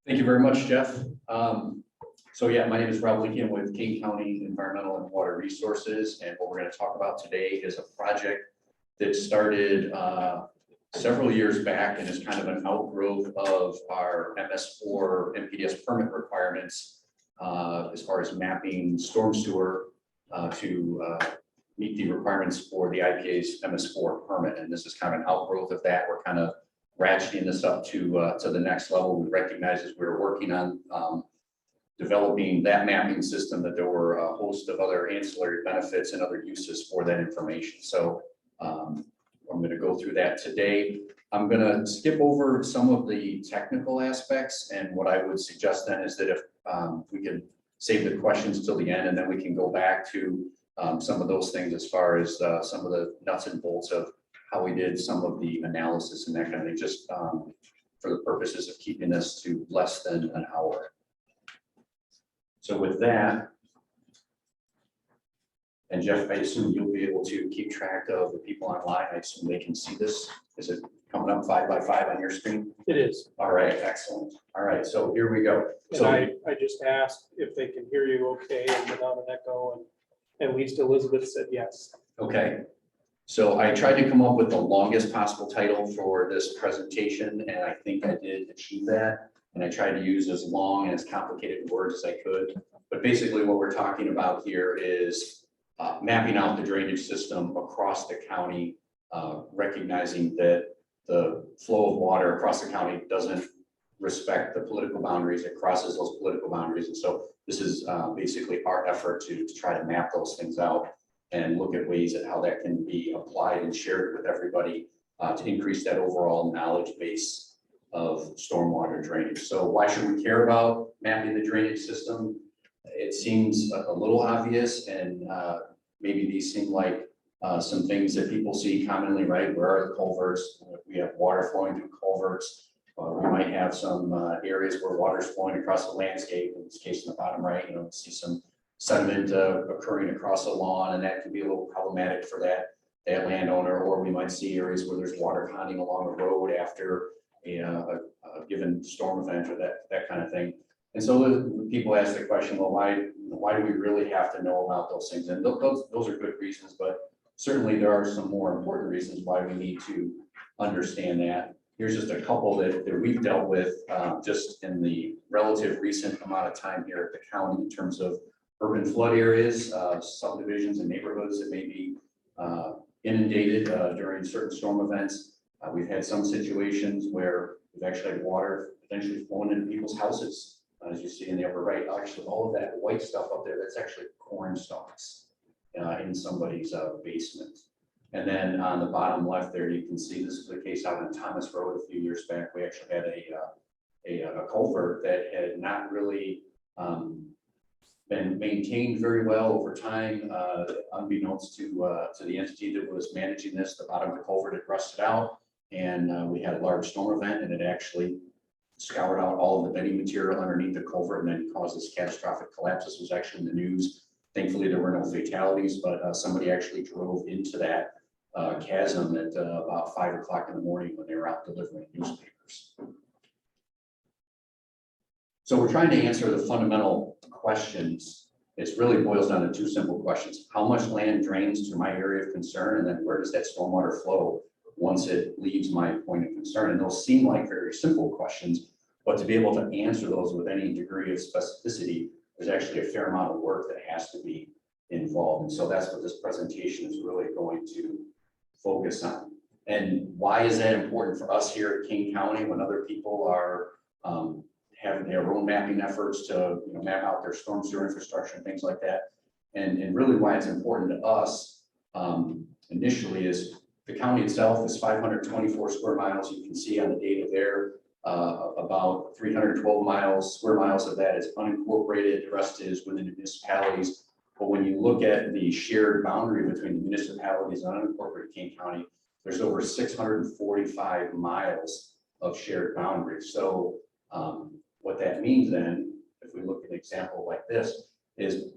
Thank you very much, Jeff. So yeah, my name is Rob Linke. I'm with Kane County Environmental and Water Resources. And what we're going to talk about today is a project that started several years back and is kind of an outgrowth of our MS4 MPDS permit requirements as far as mapping storm sewer to meet the requirements for the IPA's MS4 permit. And this is kind of an outgrowth of that. We're kind of ratcheting this up to the next level. We recognize as we were working on developing that mapping system that there were a host of other ancillary benefits and other uses for that information. So I'm going to go through that today. I'm going to skip over some of the technical aspects, and what I would suggest then is that if we can save the questions till the end, and then we can go back to some of those things as far as some of the nuts and bolts of how we did some of the analysis and that kind of thing, just for the purposes of keeping this to less than an hour. So with that, and Jeff, I assume you'll be able to keep track of the people online. I assume they can see this. Is it coming up 5 by 5 on your screen? It is. All right, excellent. All right, so here we go. And So I just asked if they can hear you okay and without an echo, and at least Elizabeth said yes. okay. So I tried to come up with the longest possible title for this presentation, and I think I did achieve that. And I tried to use as long and as complicated words as I could. But basically what we're talking about here is mapping out the drainage system across the county, recognizing that the flow of water across the county doesn't respect the political boundaries. It crosses those political boundaries. And so this is basically our effort to try to map those things out and look at ways at how that can be applied and shared with everybody to increase that overall knowledge base of stormwater drainage. So why should we care about mapping the drainage system? It seems a little obvious, and maybe these seem like some things that people see commonly, right? Where are the culverts? We have water flowing through culverts. We might have some areas where water is flowing across the landscape. In this case, in the bottom right, you see some sediment occurring across a lawn, and that can be a little problematic for that landowner. Or we might see areas where there's water ponding along a road after a given storm event or that kind of thing. And so people ask the question, well, why do we really have to know about those things? And those are good reasons, but certainly there are some more important reasons why we need to understand that. Here's just a couple that we've dealt with just in the relative recent amount of time here at the county in terms of urban flood areas, subdivisions and neighborhoods that may be inundated during certain storm events. We've had some situations where we've actually had water potentially flowing into people's houses, as you see in the upper right. Actually, all of that white stuff up there, that's actually corn stalks in somebody's basement. And then on the bottom left there, you can see this is the case out on Thomas Road a few years back. We actually had a culvert that had not really been maintained very well over time, unbeknownst to the entity that was managing this. The bottom of the culvert had rusted out, and we had a large storm event, and it actually scoured out all of the bedding material underneath the culvert and then caused this catastrophic collapse. This was actually in the news. Thankfully, there were no fatalities, but somebody actually drove into that chasm at about 5 o'clock in the morning when they were out delivering newspapers. So we're trying to answer the fundamental questions. It really boils down to two simple questions. How much land drains to my area of concern? And then where does that stormwater flow once it leaves my point of concern? And those seem like very simple questions, but to be able to answer those with any degree of specificity, there's actually a fair amount of work that has to be involved. And so that's what this presentation is really going to focus on. And why is that important for us here at Kane County when other people are having their own mapping efforts to map out their storm sewer infrastructure and things like that? And really why it's important to us initially is the county itself is 524 square miles. You can see on the data there, about 312 square miles of that is unincorporated. The rest is within the municipalities. But when you look at the shared boundary between the municipalities and unincorporated Kane County, there's over 645 miles of shared boundaries. So what that means then, if we look at an example like this, is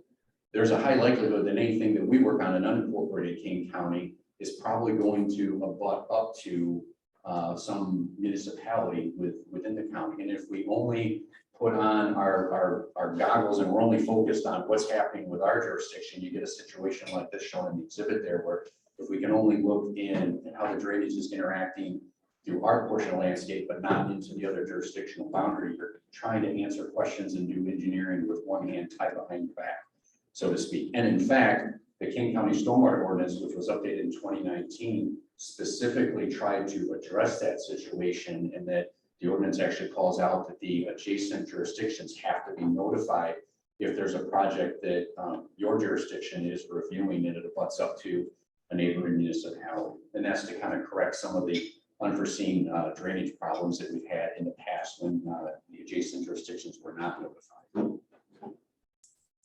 there's a high likelihood that anything that we work on in unincorporated Kane County is probably going to abut up to some municipality within the county. And if we only put on our goggles and we're only focused on what's happening with our jurisdiction, you get a situation like this shown in the exhibit there, where if we can only look in at how the drainage is interacting through our portion of landscape, but not into the other jurisdictional boundary, you're trying to answer questions and do engineering with one hand tied behind your back, so to speak. And in fact, the Kane County Stormwater Ordinance, which was updated in 2019, specifically tried to address that situation, and that the ordinance actually calls out that the adjacent jurisdictions have to be notified if there's a project that your jurisdiction is reviewing and it abuts up to a neighboring municipality. And that's to kind of correct some of the unforeseen drainage problems that we've had in the past when the adjacent jurisdictions were not notified.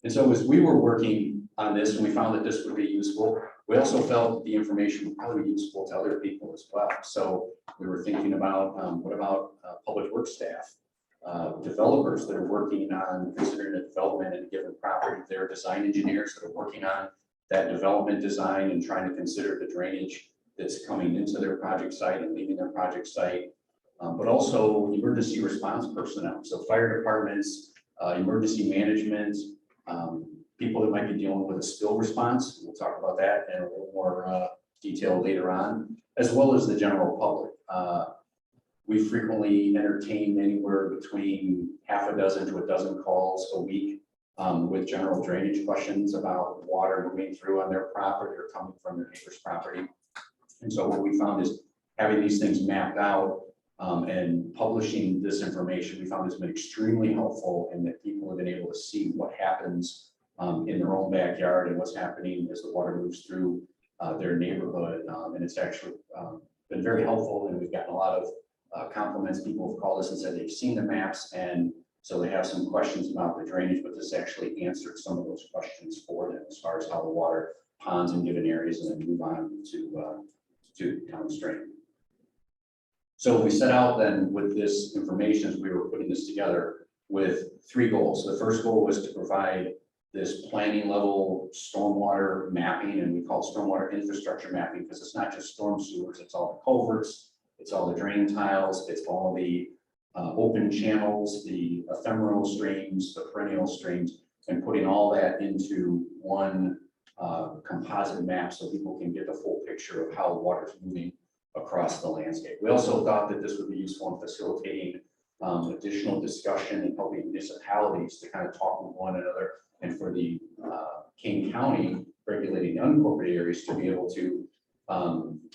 And so as we were working on this and we found that this would be useful, we also felt the information would probably be useful to other people as well. So we were thinking about what about public works staff, developers that are working on considering a development in a given property, their design engineers that are working on that development design and trying to consider the drainage that's coming into their project site and leaving their project site, but also emergency response personnel. So fire departments, emergency management, people that might be dealing with a spill response. We'll talk about that in a little more detail later on, as well as the general public. We frequently entertain anywhere between half a dozen to a dozen calls a week with general drainage questions about water moving through on their property or coming from their neighbor's property. And so what we found is having these things mapped out and publishing this information, we found has been extremely helpful, and that people have been able to see what happens in their own backyard and what's happening as the water moves through their neighborhood. And it's actually been very helpful, and we've gotten a lot of compliments. People have called us and said they've seen the maps, and so they have some questions about the drainage, but this actually answered some of those questions for them as far as how the water ponds in given areas and then move on to downstream. So we set out then with this information as we were putting this together with three goals. The first goal was to provide this planning level stormwater mapping, and we call it stormwater infrastructure mapping because it's not just storm sewers, it's all the culverts, it's all the drain tiles, it's all the open channels, the ephemeral streams, the perennial streams, and putting all that into one composite map so people can get the full picture of how water is moving across the landscape. We also thought that this would be useful in facilitating additional discussion and helping municipalities to kind of talk with one another, and for the Kane County regulating the unincorporated areas to be able to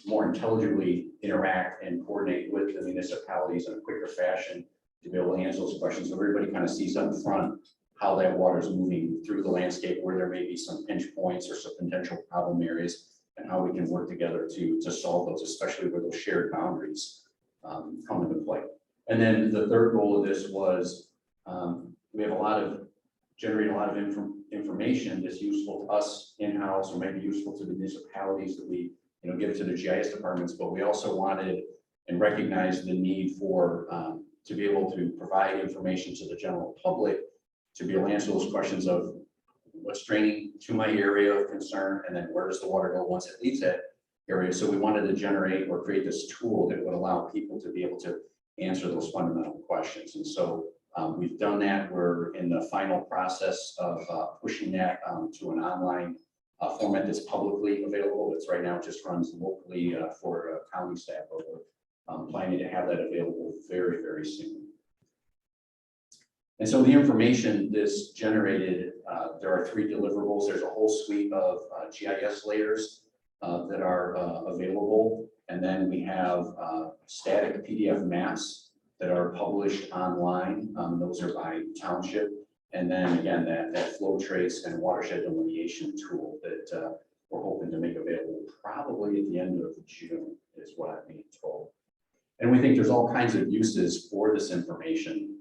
more intelligently interact and coordinate with the municipalities in a quicker fashion to be able to answer those questions. So everybody kind of sees up front how that water is moving through the landscape, where there may be some pinch points or some potential problem areas, and how we can work together to solve those, especially where those shared boundaries come into play. And then the third goal of this was we have generate a lot of information that's useful to us in-house, or maybe useful to the municipalities that we give to the GIS departments, but we also wanted and recognized the need for to be able to provide information to the general public to be able to answer those questions of what's draining to my area of concern, and then where does the water go once it leaves that area. So we wanted to generate or create this tool that would allow people to be able to answer those fundamental questions. And so we've done that. We're in the final process of pushing that to an online format that's publicly available. It's right now just runs locally for county staff, but we're planning to have that available very, very soon. And so the information this generated, there are three deliverables. There's a whole suite of GIS layers that are available. And then we have static PDF maps that are published online. Those are by township. And then again, that flow trace and watershed delineation tool that we're hoping to make available probably at the end of June is what I'm being told. And we think there's all kinds of uses for this information.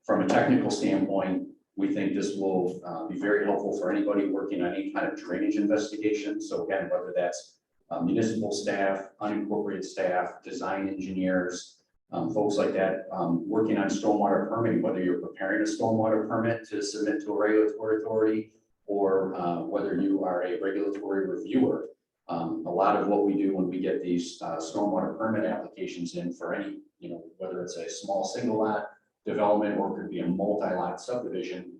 From a technical standpoint, we think this will be very helpful for anybody working on any kind of drainage investigation. So again, whether that's municipal staff, unincorporated staff, design engineers, folks like that working on stormwater permitting, whether you're preparing a stormwater permit to submit to a regulatory authority, or whether you are a regulatory reviewer A lot of what we do when we get these stormwater permit applications in for any, whether it's a small single lot development or it could be a multi-lot subdivision.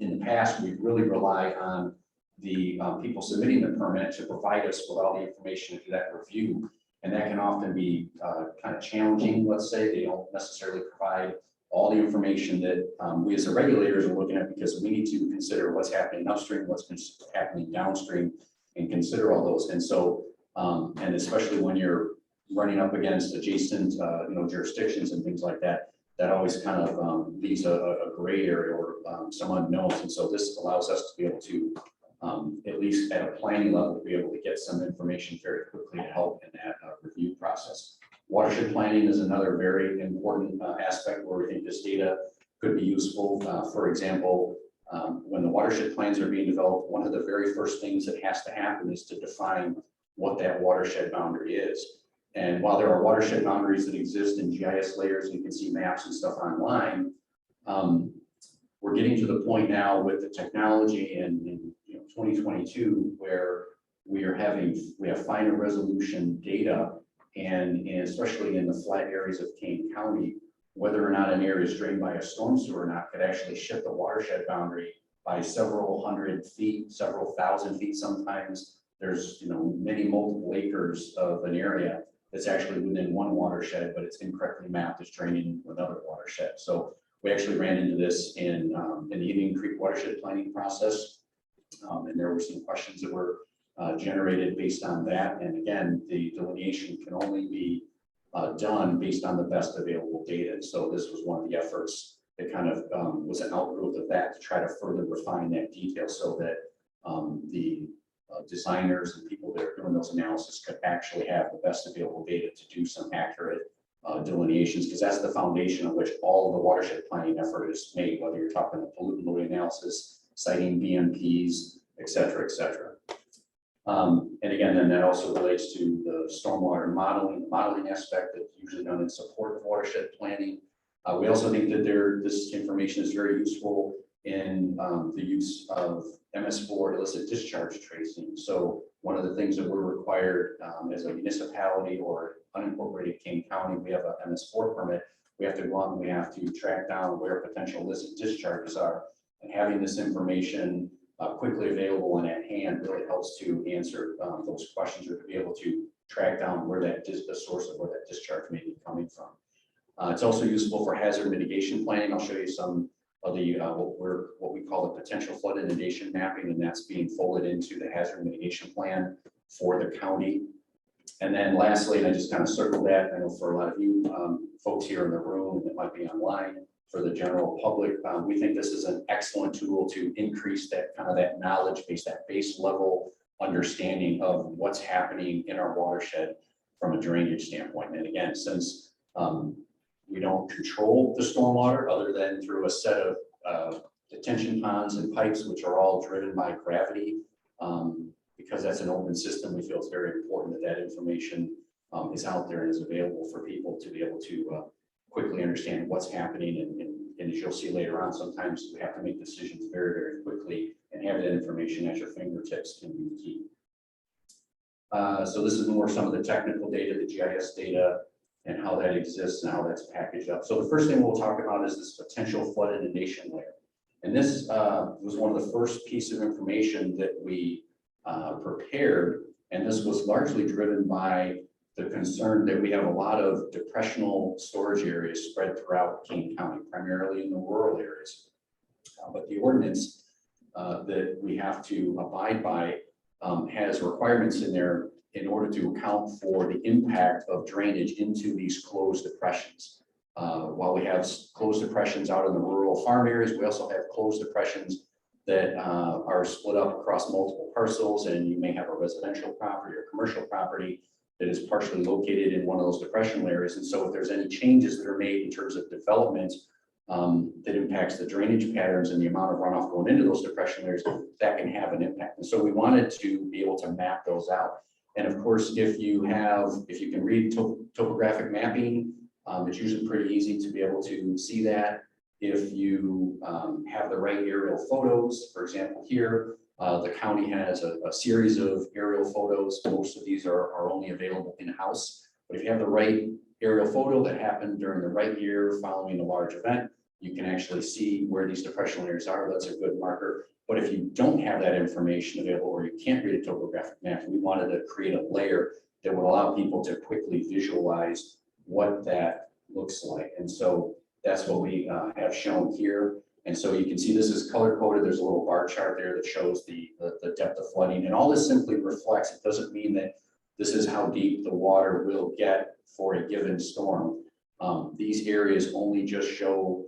In the past, we really rely on the people submitting the permit to provide us with all the information to do that review. And that can often be kind of challenging, let's say. They don't necessarily provide all the information that we as the regulators are looking at, because we need to consider what's happening upstream, what's happening downstream, and consider all those. And so, and especially when you're running up against adjacent, jurisdictions and things like that, that always kind of leaves a gray area or some unknowns. And so this allows us to be able to, at least at a planning level, be able to get some information very quickly to help in that review process. Watershed planning is another very important aspect where we think this data could be useful. For example, when the watershed plans are being developed, one of the very first things that has to happen is to define what that watershed boundary is. And while there are watershed boundaries that exist in GIS layers, and you can see maps and stuff online, we're getting to the point now with the technology in 2022 where we have finer resolution data, and especially in the flat areas of Kane County, whether or not an area is drained by a storm sewer or not could actually shift the watershed boundary by several hundred feet, several thousand feet sometimes. There's many multiple acres of an area that's actually within one watershed, but it's incorrectly mapped as draining another watershed. So we actually ran into this in the Indian Creek watershed planning process. And there were some questions that were generated based on that. And again, the delineation can only be done based on the best available data. So this was one of the efforts that kind of was an outgrowth of that to try to further refine that detail so that the designers and people that are doing those analysis could actually have the best available data to do some accurate delineations, because that's the foundation on which all of the watershed planning effort is made, whether you're talking the pollutant load analysis, citing BMPs, et cetera, et cetera. And again, then that also relates to the stormwater modeling aspect that's usually done in support of watershed planning. We also think that this information is very useful in the use of MS4 illicit discharge tracing. So one of the things that we're required as a municipality or unincorporated Kane County, we have a MS4 permit. We have to go out and we have to track down where potential illicit discharges are. And having this information quickly available and at hand really helps to answer those questions, or to be able to track down where the source of where that discharge may be coming from. It's also useful for hazard mitigation planning. I'll show you some of the what we call the potential flood inundation mapping, and that's being folded into the hazard mitigation plan for the county. And then lastly, and I just kind of circled that, I know for a lot of you folks here in the room that might be online, for the general public, we think this is an excellent tool to increase that kind of that knowledge base, that base level understanding of what's happening in our watershed from a drainage standpoint. And again, since we don't control the stormwater other than through a set of detention ponds and pipes, which are all driven by gravity, because that's an open system, we feel it's very important that that information is out there and is available for people to be able to quickly understand what's happening. And as you'll see later on, sometimes we have to make decisions very, very quickly, and have that information at your fingertips can be key. So this is more some of the technical data, the GIS data, and how that exists and how that's packaged up. So the first thing we'll talk about is this potential flood inundation layer. And this was one of the first pieces of information that we prepared. And this was largely driven by the concern that we have a lot of depressional storage areas spread throughout Kane County, primarily in the rural areas. But the ordinance that we have to abide by has requirements in there in order to account for the impact of drainage into these closed depressions. While we have closed depressions out in the rural farm areas, we also have closed depressions that are split up across multiple parcels, and you may have a residential property or commercial property that is partially located in one of those depressional areas. And so if there's any changes that are made in terms of development that impacts the drainage patterns and the amount of runoff going into those depression areas, that can have an impact. And so we wanted to be able to map those out. And of course, if you can read topographic mapping, it's usually pretty easy to be able to see that. If you have the right aerial photos, for example, here, The county has a series of aerial photos. Most of these are only available in-house. But if you have the right aerial photo that happened during the right year following a large event, you can actually see where these depressional areas are. That's a good marker. But if you don't have that information available or you can't read a topographic map, we wanted to create a layer that would allow people to quickly visualize what that looks like. And so that's what we have shown here. And so you can see this is color coded. There's a little bar chart there that shows the depth of flooding. And all this simply reflects, it doesn't mean that this is how deep the water will get for a given storm. These areas only just show,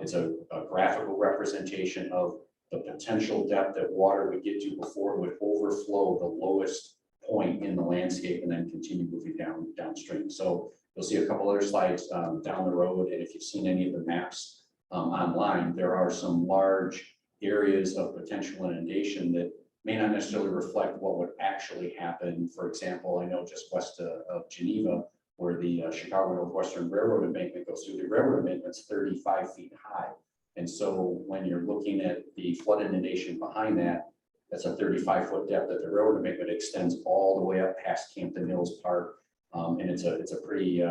it's a graphical representation of the potential depth that water would get to before it would overflow the lowest point in the landscape and then continue moving downstream. So you'll see a couple other slides down the road. And if you've seen any of the maps online, there are some large areas of potential inundation that may not necessarily reflect what would actually happen. For example, I know just west of Geneva, where the Chicago Northwestern Railroad embankment goes through, the railroad embankment's 35 feet high. And so when you're looking at the flood inundation behind that, that's a 35-foot depth that the railroad embankment extends all the way up past Campton Hills Park. And it's a pretty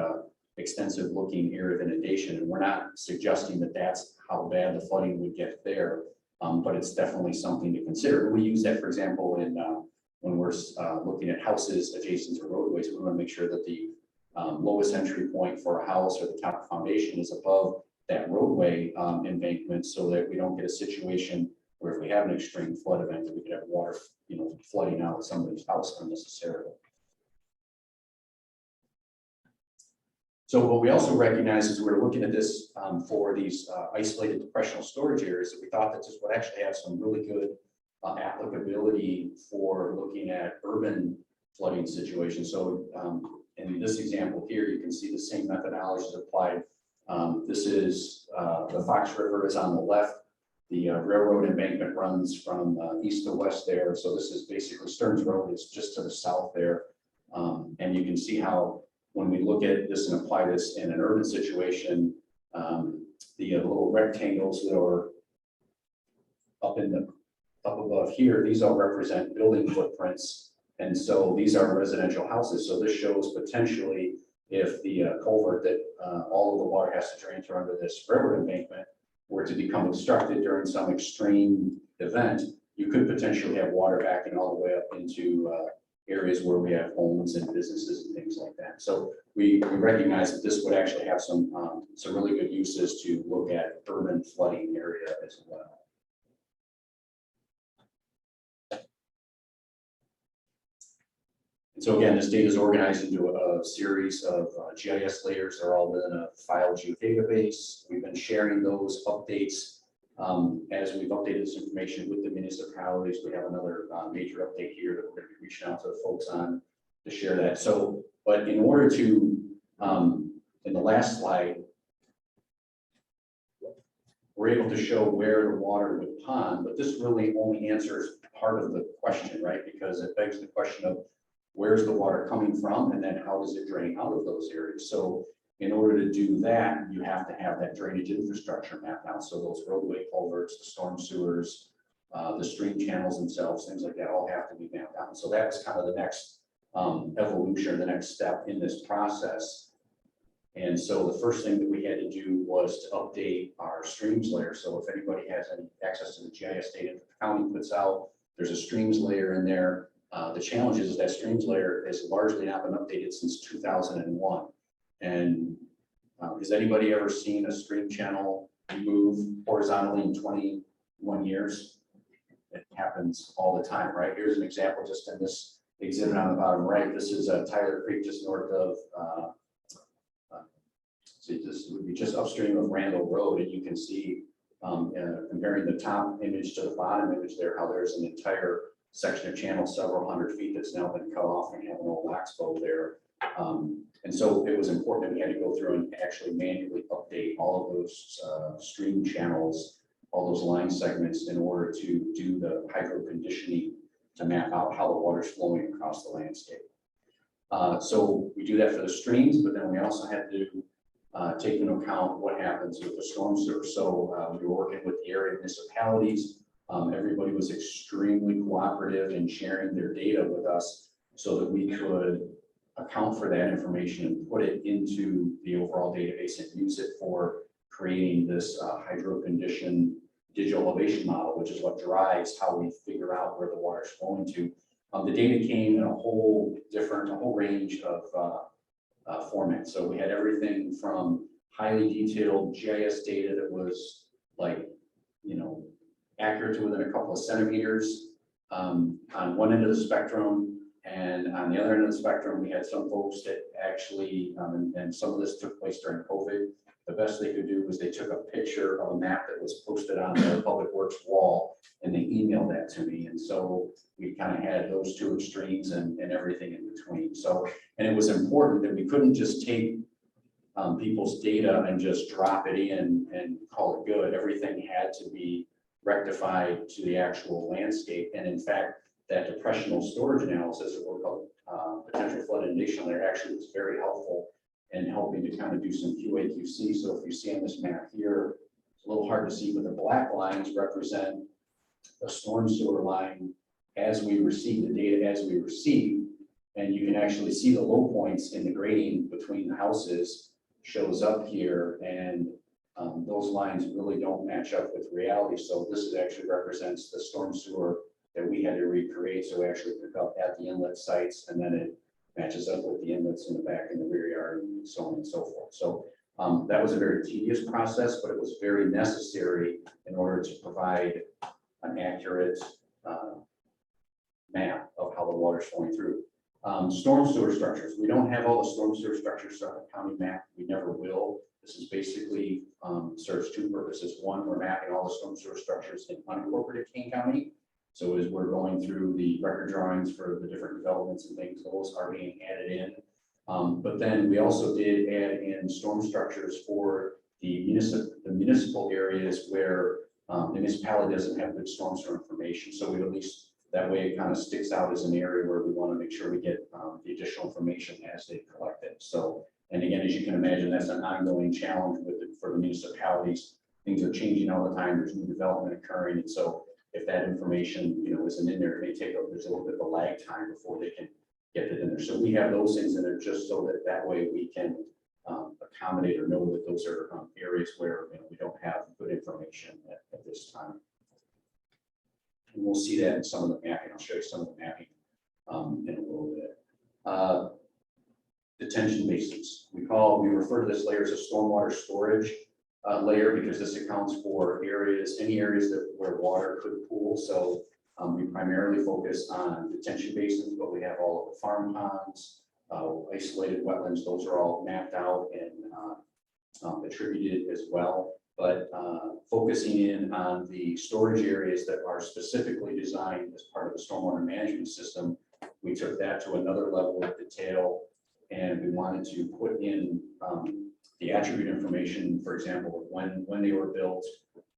extensive looking area of inundation. And we're not suggesting that that's how bad the flooding would get there, but it's definitely something to consider. We use that, for example, in when we're looking at houses adjacent to roadways. We want to make sure that the lowest entry point for a house or the top foundation is above that roadway embankment, so that we don't get a situation where if we have an extreme flood event, that we could have water, flooding out of somebody's house unnecessarily. So what we also recognize is we're looking at this for these isolated depressional storage areas, that we thought that this would actually have some really good applicability for looking at urban flooding situations. So in this example here, you can see the same methodologies applied. This is the Fox River is on the left. The railroad embankment runs from east to west there. So this is basically Stearns Road is just to the south there. And you can see how when we look at this and apply this in an urban situation, the little rectangles that are up above here, these all represent building footprints. And so these are residential houses. So this shows potentially if the culvert that all of the water has to drain through under this railroad embankment were to become obstructed during some extreme event, you could potentially have water backing all the way up into areas where we have homes and businesses and things like that. So we recognize that this would actually have some really good uses to look at urban flooding area as well. And so again, this data is organized into a series of GIS layers. They're all within a file geodatabase. We've been sharing those updates as we've updated this information with the municipalities. We have another major update here that we're going to be reaching out to the folks on to share that. So, but in order to, in the last slide, we're able to show where the water would pond, but this really only answers part of the question, right? Because it begs the question of where's the water coming from, and then how does it drain out of those areas? So in order to do that, you have to have that drainage infrastructure mapped out. So those roadway culverts, the storm sewers, the stream channels themselves, things like that all have to be mapped out. So that's kind of the next evolution, the next step in this process. And so the first thing that we had to do was to update our streams layer. So if anybody has any access to the GIS data that the county puts out, there's a streams layer in there. The challenge is that streams layer has largely not been updated since 2001. And has anybody ever seen a stream channel move horizontally in 21 years? It happens all the time, right? Here's an example just in this exhibit on the bottom right. This is Tyler Creek, just north of, see, this would be just upstream of Randall Road, and you can see comparing the top image to the bottom image there, how there's an entire section of channel several hundred feet that's now been cut off and have an old oxbow there. And so it was important that we had to go through and actually manually update all of those stream channels, all those line segments in order to do the hydro conditioning to map out how the water's flowing across the landscape. So we do that for the streams, but then we also had to take into account what happens with the storm sewer. So we were working with the area municipalities Everybody was extremely cooperative in sharing their data with us so that we could account for that information and put it into the overall database and use it for creating this hydro condition digital elevation model, which is what drives how we figure out where the water's flowing to. The data came in a whole range of formats. So we had everything from highly detailed GIS data that was like, accurate to within a couple of centimeters on one end of the spectrum. And on the other end of the spectrum, we had some folks that actually, and some of this took place during COVID, the best they could do was they took a picture of a map that was posted on the Public Works wall and they emailed that to me. And so we kind of had those two extremes and everything in between. So, and it was important that we couldn't just take people's data and just drop it in and call it good. Everything had to be rectified to the actual landscape. And in fact, that depressional storage analysis, or potential flood inundation layer, actually was very helpful in helping to kind of do some QA/QC. So if you see on this map here, it's a little hard to see, but the black lines represent the storm sewer line as we receive the data as we receive. And you can actually see the low points in the grading between the houses shows up here, and those lines really don't match up with reality. So this is actually represents the storm sewer that we had to recreate. So we actually pick up at the inlet sites, and then it matches up with the inlets in the back and the rear yard and so on and so forth. So that was a very tedious process, but it was very necessary in order to provide an accurate map of how the water is flowing through. Storm sewer structures. We don't have all the storm sewer structures on the county map. We never will. This is basically serves two purposes. One, we're mapping all the storm sewer structures in unincorporated Kane County. So as we're going through the record drawings for the different developments and things, those are being added in. But then we also did add in storm structures for the municipal areas where the municipality doesn't have good storm sewer information. So we at least, that way it kind of sticks out as an area where we want to make sure we get the additional information as they collect it. So, and again, as you can imagine, that's an ongoing challenge for the municipalities. Things are changing all the time. There's new development occurring. And so if that information, isn't in there, it may there's a little bit of a lag time before they can get it in there. So we have those things in there just so that way we can accommodate or know that those are areas where we don't have good information at this time. And we'll see that in some of the mapping. I'll show you some of the mapping in a little bit. Detention basins. We refer to this layer as a stormwater storage layer because this accounts for any areas where water could pool. So we primarily focus on detention basins, but we have all of the farm ponds, isolated wetlands. Those are all mapped out and attributed as well. But focusing in on the storage areas that are specifically designed as part of the stormwater management system, we took that to another level of detail, and we wanted to put in the attribute information, for example, when they were built,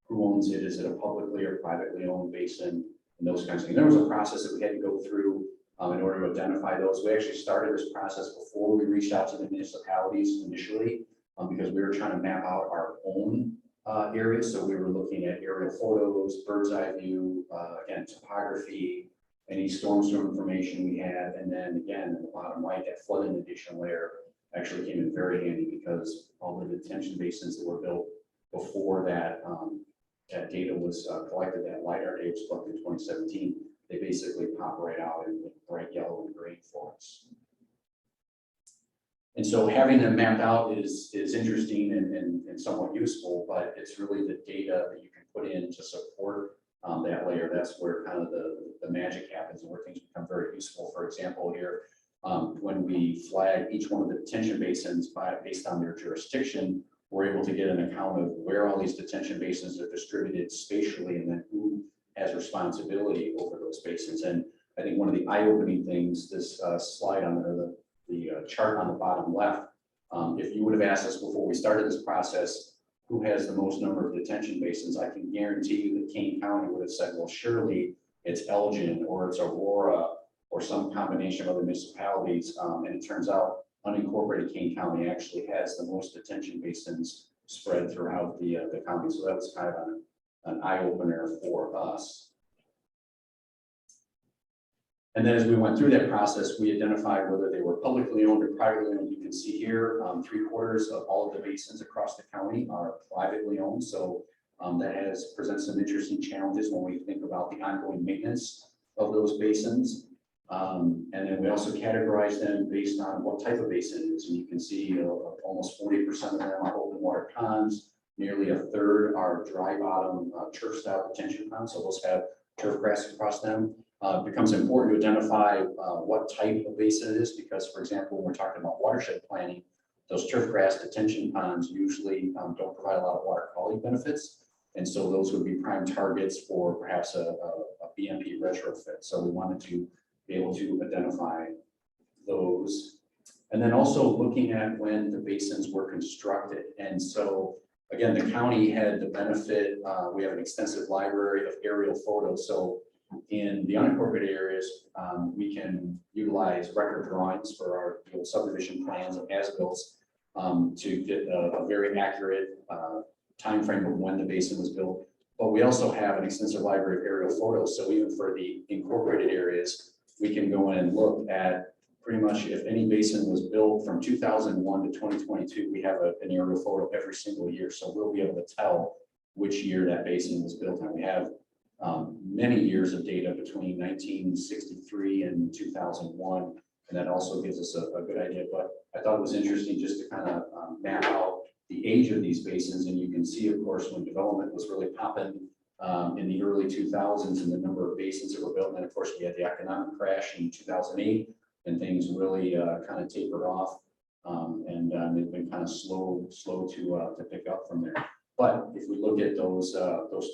who owns it, is it a publicly or privately owned basin, and those kinds of things. There was a process that we had to go through in order to identify those. We actually started this process before we reached out to the municipalities initially, because we were trying to map out our own areas. So we were looking at aerial photos, bird's eye view, again, topography, any storm sewer information we had, and then again, in the bottom right, that flood inundation layer actually came in very handy because all the detention basins that were built before that that data was collected, that LiDAR data was collected in 2017, they basically pop right out in bright yellow and green for us. And so having them mapped out is interesting and somewhat useful, but it's really the data that you can put in to support that layer. That's where kind of the magic happens and where things become very useful. For example, here, when we flag each one of the detention basins based on their jurisdiction, we're able to get an account of where all these detention basins are distributed spatially and then who has responsibility over those basins. And I think one of the eye-opening things, this slide on there, the chart on the bottom left, if you would have asked us before we started this process, who has the most number of detention basins, I can guarantee you that Kane County would have said, well, surely it's Elgin or it's Aurora or some combination of other municipalities. And it turns out unincorporated Kane County actually has the most detention basins spread throughout the county. So that was kind of an eye opener for us. And then as we went through that process, we identified whether they were publicly owned or privately owned. You can see here, 3/4 of all of the basins across the county are privately owned. So that presents some interesting challenges when we think about the ongoing maintenance of those basins. And then we also categorize them based on what type of basin it is. And you can see almost 40% of them are open water ponds. Nearly a third are dry bottom turf style detention ponds. So those have turf grass across them. It becomes important to identify what type of basin it is, because, for example, when we're talking about watershed planning, those turf grass detention ponds usually don't provide a lot of water quality benefits. And so those would be prime targets for perhaps a BMP retrofit. So we wanted to be able to identify those. And then also looking at when the basins were constructed. And so, again, the county had the benefit, we have an extensive library of aerial photos. So in the unincorporated areas, we can utilize record drawings for our subdivision plans and as-bills to get a very accurate time frame of when the basin was built. But we also have an extensive library of aerial photos. So even for the incorporated areas, we can go in and look at pretty much if any basin was built from 2001 to 2022, we have an aerial photo every single year. So we'll be able to tell which year that basin was built. And we have many years of data between 1963 and 2001. And that also gives us a good idea. But I thought it was interesting just to kind of map out the age of these basins. And you can see, of course, when development was really popping in the early 2000s and the number of basins that were built. And of course, we had the economic crash in 2008 and things really kind of tapered off. And they've been kind of slow to pick up from there. But if we look at those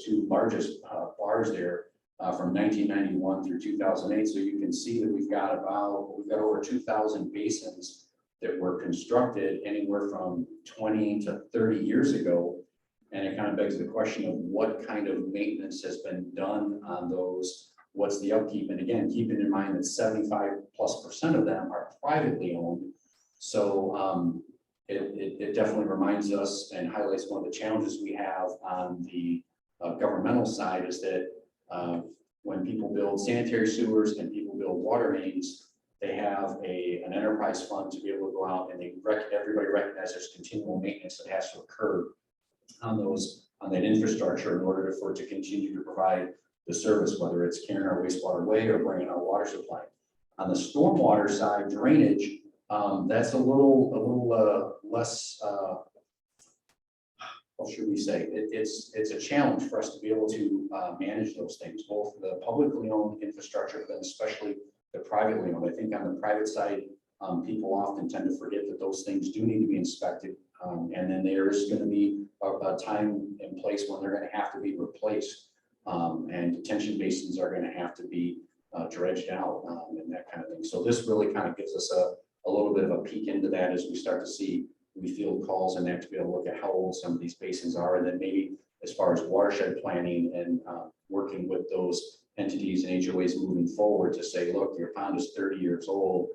two largest bars there from 1991 through 2008, so you can see that we've got over 2,000 basins that were constructed anywhere from 20 to 30 years ago. And it kind of begs the question of what kind of maintenance has been done on those. What's the upkeep? And again, keeping in mind that 75+% of them are privately owned. So it definitely reminds us and highlights one of the challenges we have on the governmental side is that when people build sanitary sewers and people build water mains, they have an enterprise fund to be able to go out and everybody recognizes there's continual maintenance that has to occur on that infrastructure in order for it to continue to provide the service, whether it's carrying our wastewater away or bringing our water supply. On the stormwater side, drainage, that's a little less, what should we say? It's a challenge for us to be able to manage those things, both the publicly owned infrastructure, but then especially the privately owned. I think on the private side, people often tend to forget that those things do need to be inspected. And then there is going to be a time and place when they're going to have to be replaced. And detention basins are going to have to be dredged out and that kind of thing. So this really kind of gives us a little bit of a peek into that as we start to see, we field calls and that to be able to look at how old some of these basins are. And then maybe as far as watershed planning and working with those entities and HOAs moving forward to say, look, your pond is 30 years old.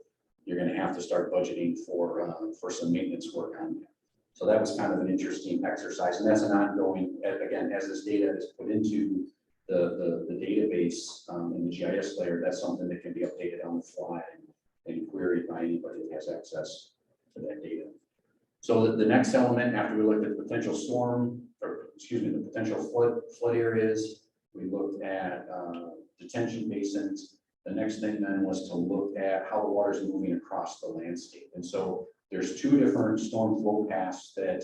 You're going to have to start budgeting for some maintenance work on that. So that was kind of an interesting exercise. And that's an ongoing, again, as this data is put into the database in the GIS layer, that's something that can be updated on the fly and queried by anybody that has access to that data. So the next element, after we looked at the potential the potential flood areas, we looked at detention basins. The next thing then was to look at how the water is moving across the landscape. And so there's two different storm flow paths that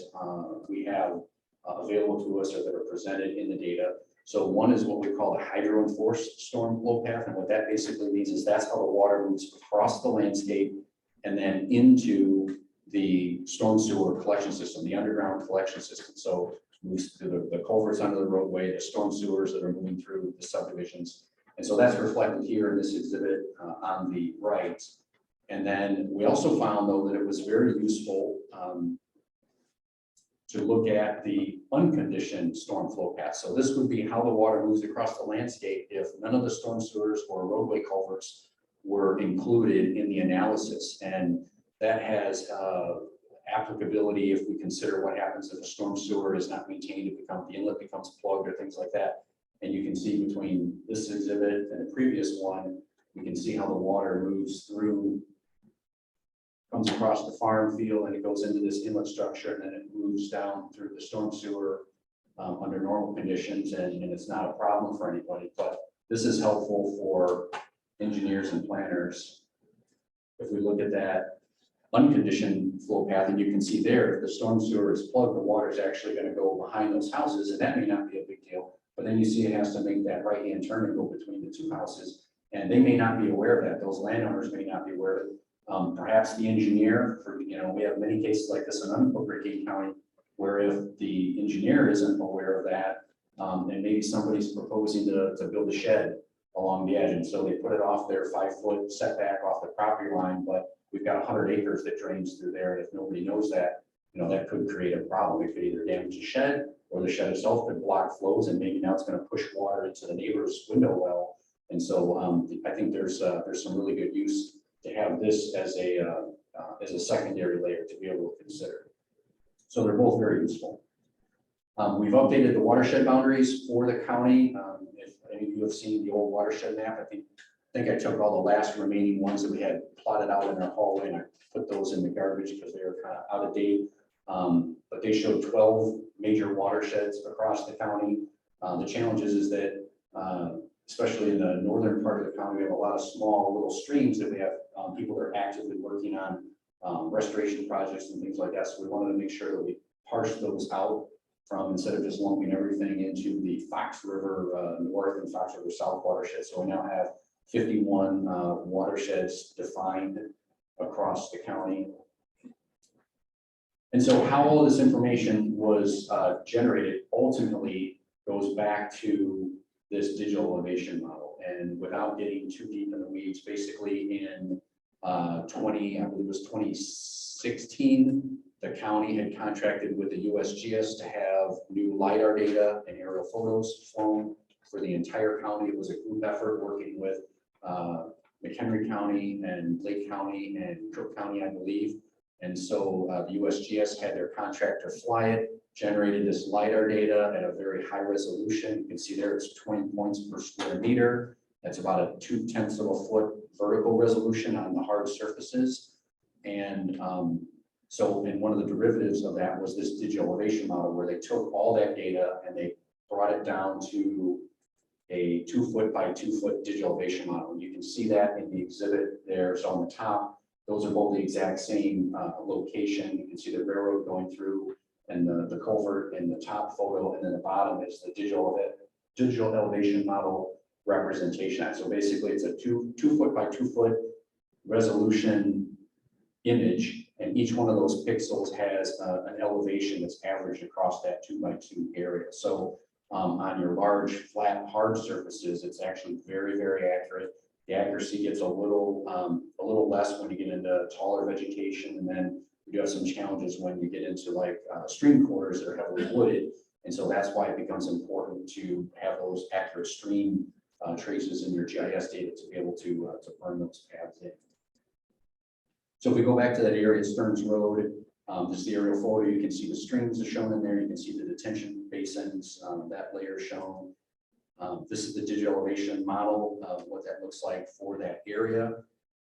we have available to us or that are presented in the data. So one is what we call the hydro-enforced storm flow path. And what that basically means is that's how the water moves across the landscape and then into the storm sewer collection system, the underground collection system. So moves through the culverts under the roadway, the storm sewers that are moving through the subdivisions. And so that's reflected here in this exhibit on the right. And then we also found, though, that it was very useful to look at the unconditioned storm flow path. So this would be how the water moves across the landscape if none of the storm sewers or roadway culverts were included in the analysis. And that has applicability if we consider what happens if a storm sewer is not maintained, the inlet becomes plugged or things like that. And you can see between this exhibit and the previous one, we can see how the water moves through, comes across the farm field, and it goes into this inlet structure, and then it moves down through the storm sewer under normal conditions, and it's not a problem for anybody. But this is helpful for engineers and planners. If we look at that unconditioned flow path, and you can see there, if the storm sewer is plugged, the water is actually going to go behind those houses, and that may not be a big deal. But then you see it has to make that right-hand turn and go between the two houses, and they may not be aware of that. Those landowners may not be aware of it. Perhaps the engineer, we have many cases like this in Kane County, where if the engineer isn't aware of that, and maybe somebody's proposing to build a shed along the edge, and so they put it off their 5-foot setback off the property line, but we've got 100 acres that drains through there, and if nobody knows that, that could create a problem. It could either damage the shed, or the shed itself could block flows, and maybe now it's going to push water into the neighbor's window well. And so I think there's some really good use to have this as a secondary layer to be able to consider. So they're both very useful. We've updated the watershed boundaries for the county. If any of you have seen the old watershed map, I think I took all the last remaining ones that we had plotted out in our hallway, and I put those in the garbage because they were kind of out of date. But they showed 12 major watersheds across the county. The challenge is that, especially in the northern part of the county, we have a lot of small little streams that we have people that are actively working on restoration projects and things like that. So we wanted to make sure that we parse those out from, instead of just lumping everything into the Fox River North and Fox River South watershed. So we now have 51 watersheds defined across the county. And so how all this information was generated ultimately goes back to this digital elevation model. And without getting too deep in the weeds, basically in I believe it was 2016, the county had contracted with the USGS to have new LiDAR data and aerial photos flown for the entire county. It was a group effort working with McHenry County and Lake County and Cook County, I believe. And so the USGS had their contractor fly it, generated this LiDAR data at a very high resolution. You can see there it's 20 points per square meter. That's about a 0.2 of a foot vertical resolution on the hard surfaces. And and one of the derivatives of that was this digital elevation model, where they took all that data and they brought it down to a 2-foot by 2-foot digital elevation model. And you can see that in the exhibit there. So on the top, those are both the exact same location. You can see the railroad going through and the culvert in the top photo, and then the bottom is the digital elevation model representation. So basically it's a 2-foot by 2-foot resolution image, and each one of those pixels has an elevation that's averaged across that 2-by-2 area. So on your large, flat, hard surfaces, it's actually very, very accurate. The accuracy gets a little less when you get into taller vegetation, and then you do have some challenges when you get into like stream corridors that are heavily wooded. And so that's why it becomes important to have those accurate stream traces in your GIS data to be able to burn those paths in. So if we go back to that area, Stearns Road, this is the aerial photo. You can see the streams are shown in there. You can see the detention basins, that layer shown. This is the digital elevation model of what that looks like for that area.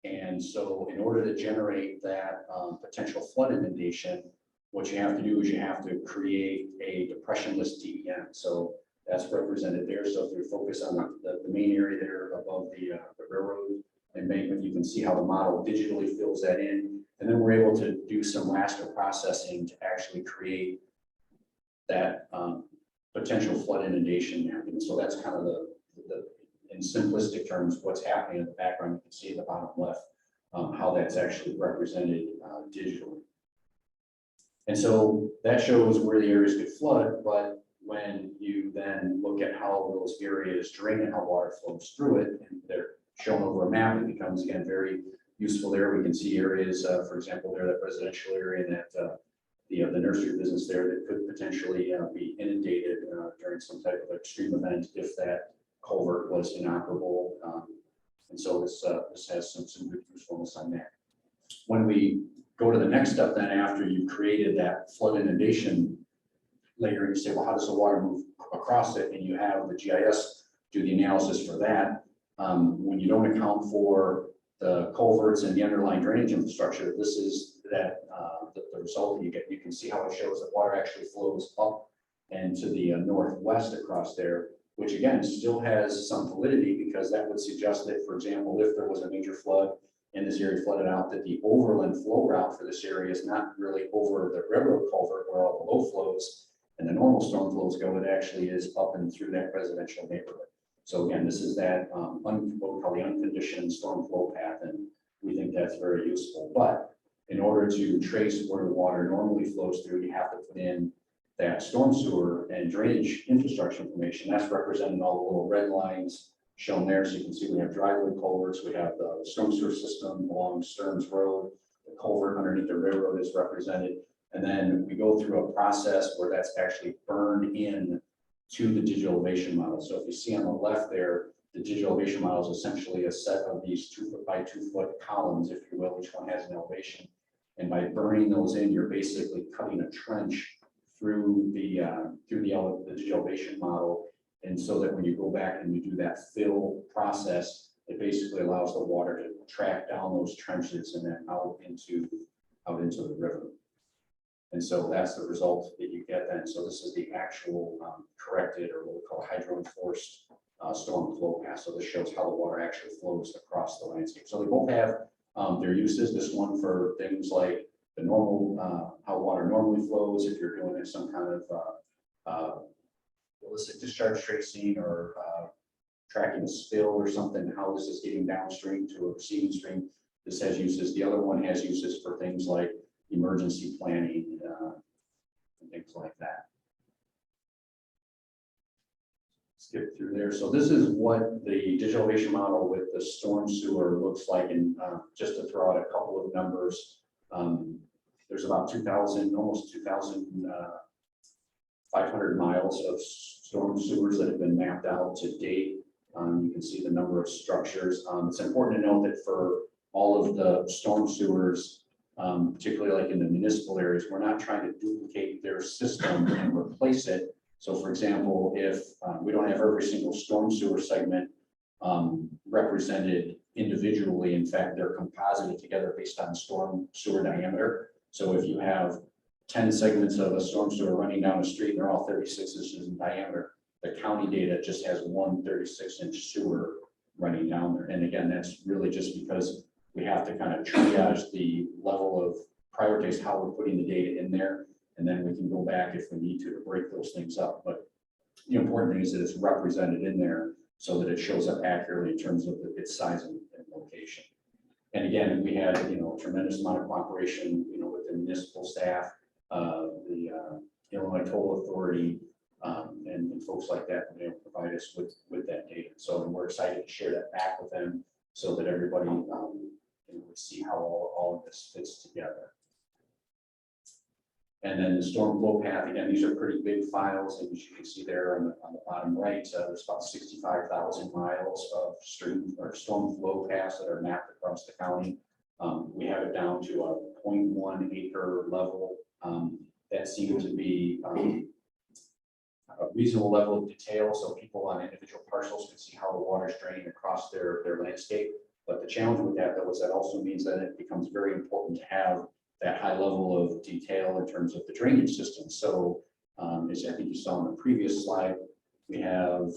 And so in order to generate that potential flood inundation, what you have to do is you have to create a depressionless DEM. So that's represented there. So if you focus on the main area there above the railroad embankment, you can see how the model digitally fills that in. And then we're able to do some raster processing to actually create that potential flood inundation map. And so that's kind of the in simplistic terms, what's happening in the background. You can see in the bottom left how that's actually represented digitally. And so that shows where the areas could flood, but when you then look at how those areas drain and how water flows through it, and they're shown over a map, it becomes again very useful there. We can see areas, for example, there, that residential area, and that the nursery business there that could potentially be inundated during some type of extreme event if that culvert was inoperable. And so this has some good usefulness on that. When we go to the next step then after you've created that flood inundation layer, and you say, well, how does the water move across it? And you have the GIS do the analysis for that. When you don't account for the culverts and the underlying drainage infrastructure, this is that the result that you get. You can see how it shows that water actually flows up and to the northwest across there, which again still has some validity, because that would suggest that, for example, if there was a major flood and this area flooded out, that the overland flow route for this area is not really over the railroad culvert where all the low flows and the normal storm flows go. It actually is up and through that residential neighborhood. So again, this is that what we call the unconditioned storm flow path, and we think that's very useful. But in order to trace where the water normally flows through, you have to put in that storm sewer and drainage infrastructure information. That's represented in all the little red lines shown there. So you can see we have driveway culverts, we have the storm sewer system along Stearns Road, the culvert underneath the railroad is represented. And then we go through a process where that's actually burned in to the digital elevation model. So if you see on the left there, the digital elevation model is essentially a set of these 2 foot by 2 foot columns, if you will. Each one has an elevation. And by burning those in, you're basically cutting a trench through the digital elevation model. And so that when you go back and you do that fill process, it basically allows the water to track down those trenches and then out into the river. And so that's the result that you get then. So this is the actual corrected, or what we call hydro-enforced storm flow path. So this shows how the water actually flows across the landscape. So they both have their uses. This one for things like the normal, how water normally flows, if you're doing some kind of illicit discharge tracing or tracking a spill or something, how this is getting downstream to a receiving stream. This has uses. The other one has uses for things like emergency planning and things like that. Skip through there. So this is what the digital elevation model with the storm sewer looks like. And just to throw out a couple of numbers, there's about 2,000, almost 2,500 miles of storm sewers that have been mapped out to date. You can see the number of structures. It's important to note that for all of the storm sewers, particularly like in the municipal areas, we're not trying to duplicate their system and replace it. So for example, if we don't have every single storm sewer segment represented individually, in fact, they're composited together based on storm sewer diameter. So if you have 10 segments of a storm sewer running down a street, and they're all 36 inches in diameter, the county data just has one 36-inch sewer running down there. And again, that's really just because we have to kind of triage the level of prioritize how we're putting the data in there. And then we can go back if we need to break those things up. But the important thing is that it's represented in there so that it shows up accurately in terms of its size and location. And again, we had, a tremendous amount of cooperation, with the municipal staff, the Illinois Toll Authority, and folks like that, provide us with that data. So we're excited to share that back with them so that everybody would see how all of this fits together. And then the storm flow path, again, these are pretty big files, and as you can see there on the bottom right, there's about 65,000 miles of stream or storm flow paths that are mapped across the county. We have it down to a 0.1 acre level. That seems to be a reasonable level of detail, so people on individual parcels can see how the water is draining across their landscape. But the challenge with that, though, is that also means that it becomes very important to have that high level of detail in terms of the drainage system. So as I think you saw on the previous slide, we have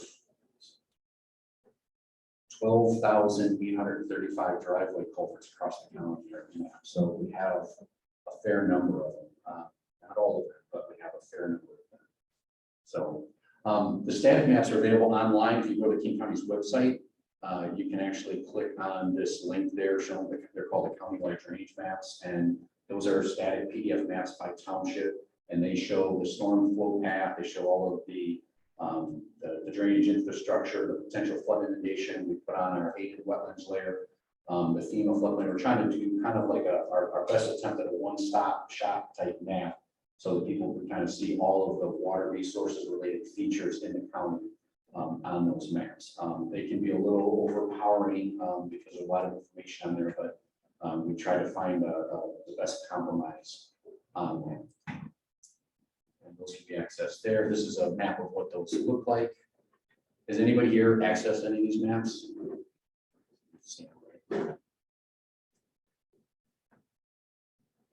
12,835 driveway culverts across the county here. So we have a fair number of them, not all of them, but we have a fair number of them. So the static maps are available online. If you go to King County's website, you can actually click on this link there showing they're called the Countywide drainage maps, and those are static PDF maps by township, and they show the storm flow path. They show all of the drainage infrastructure, the potential flood inundation. We put on our aided wetlands layer, the FEMA floodplain. We're trying to do kind of like our best attempt at a one-stop shop type map, so that people can kind of see all of the water resources related features in the county on those maps. They can be a little overpowering because there's a lot of information on there, but We try to find the best compromise on that. And those can be accessed there. This is a map of what those look like. Has anybody here accessed any of these maps?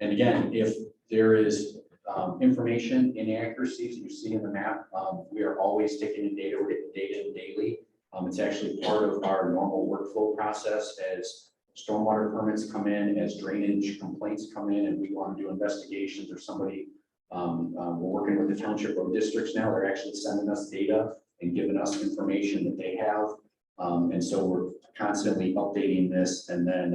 And again, if there is information inaccuracies you see in the map, we are always taking in data. We're getting data in daily. It's actually part of our normal workflow process as stormwater permits come in, as drainage complaints come in, and we want to do investigations, or somebody, we're working with the township road districts now. They're actually sending us data and giving us information that they have. And so we're constantly updating this, and then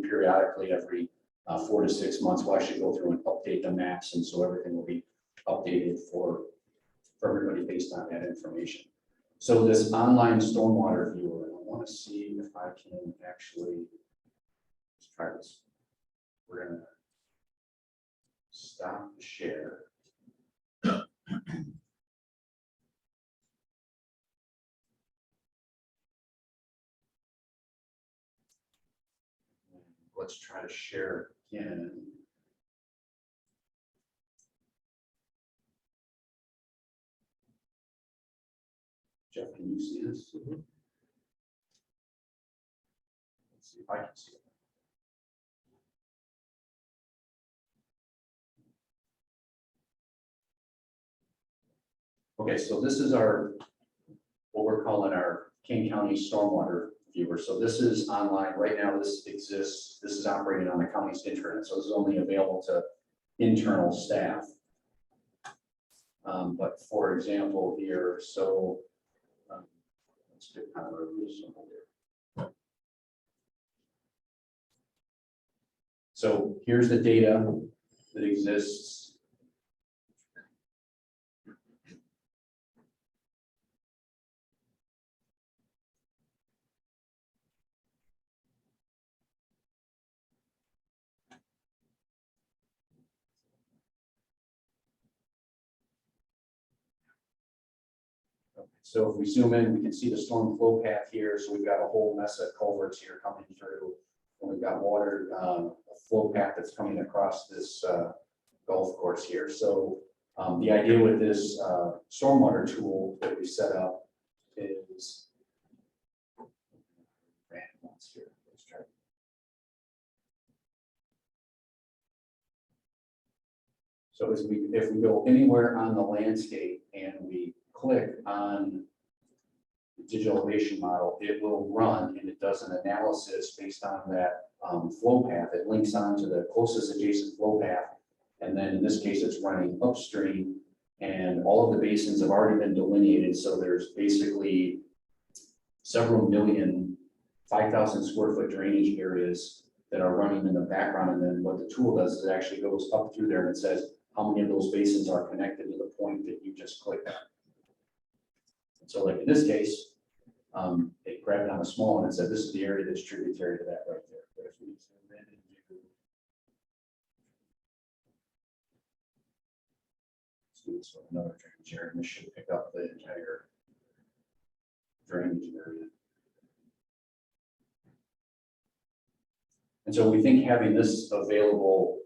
periodically, every 4 to 6 months, we'll actually go through and update the maps, and so everything will be updated for everybody based on that information. So this online stormwater viewer, I want to see if I can actually, let's try this. We're going to stop the share. Let's try to share again. Jeff, can you see this? Mm-hmm. Let's see if I can see it. Okay, so this is our, what we're calling our Kane County Stormwater Viewer. So this is online right now. This exists. This is operating on the county's intranet. So this is only available to internal staff. But for example, here, so let's get kind of a real simple here. So here's the data that exists. So if we zoom in, we can see the storm flow path here. So we've got a whole mess of culverts here coming through. And we've got water, a flow path that's coming across this golf course here. So the idea with this stormwater tool that we set up is, let's try. So if we go anywhere on the landscape and we click on the digital elevation model, it will run, and it does an analysis based on that flow path. It links on to the closest adjacent flow path. And then in this case, it's running upstream, and all of the basins have already been delineated. So there's basically several million 5,000 square foot drainage areas that are running in the background. And then what the tool does is it actually goes up through there and it says how many of those basins are connected to the point that you just clicked on. So like in this case, it grabbed on a small one and said, this is the area that's tributary to that right there. But if we zoom in and do, let's do this with another drainage area, and this should pick up the entire drainage area. And so we think having this available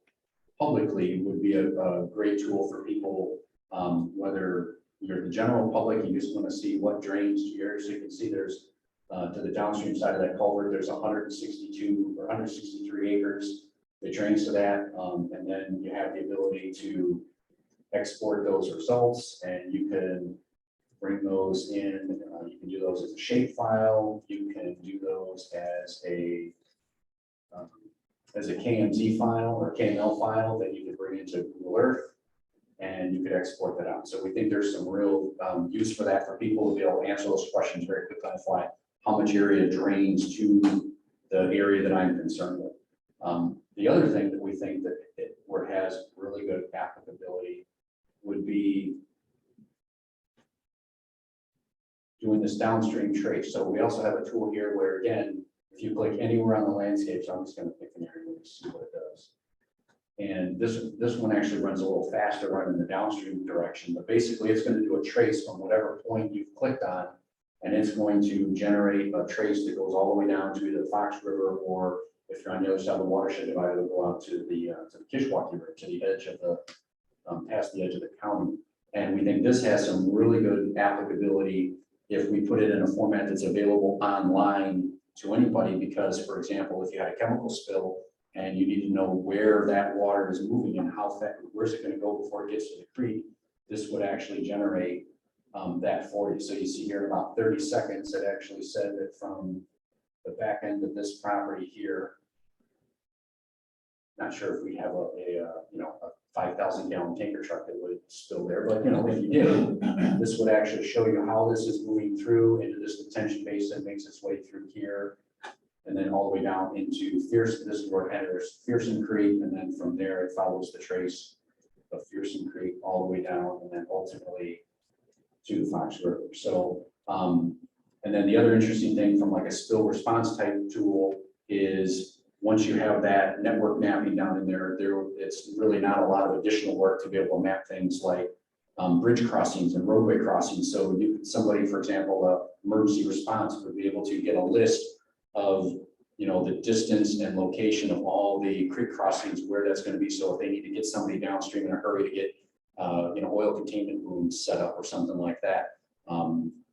publicly would be a great tool for people, whether you're the general public, you just want to see what drains here. So you can see there's to the downstream side of that culvert, there's 162 or 163 acres that drains to that. And then you have the ability to export those results, and you can bring those in. You can do those as a shape file. You can do those as a KMZ file or KML file that you can bring into Google Earth, and you could export that out. So we think there's some real use for that, for people to be able to answer those questions very quickly on the fly. How much area drains to the area that I'm concerned with? The other thing that we think that where it has really good applicability would be doing this downstream trace. So we also have a tool here where, again, if you click anywhere on the landscape, so I'm just going to pick an area to see what it does. And this one actually runs a little faster, running in the downstream direction, but basically it's going to do a trace from whatever point you've clicked on, and it's going to generate a trace that goes all the way down to the Fox River, or if you're on the other side of the watershed divider, it'll go out to the Kishwaukee River, to the edge of the, past the edge of the county. And we think this has some really good applicability if we put it in a format that's available online to anybody, because, for example, if you had a chemical spill and you need to know where that water is moving and how fast, where's it gonna go before it gets to the creek, this would actually generate that for you. So you see here in about 30 seconds, it actually said that from the back end of this property here, not sure if we have a 5,000 gallon tanker truck that would spill there, but if you did, this would actually show you how this is moving through into this detention basin, makes its way through here, and then all the way down into Fearson. This is where it enters Fearson Creek, and then from there it follows the trace of Fearson Creek all the way down, and then ultimately to the Fox River. So, and then the other interesting thing from like a spill response type tool is once you have that network mapping down in there, it's really not a lot of additional work to be able to map things like bridge crossings and roadway crossings. So somebody, for example, emergency response would be able to get a list of the distance and location of all the creek crossings, where that's going to be. So if they need to get somebody downstream in a hurry to get oil containment rooms set up or something like that.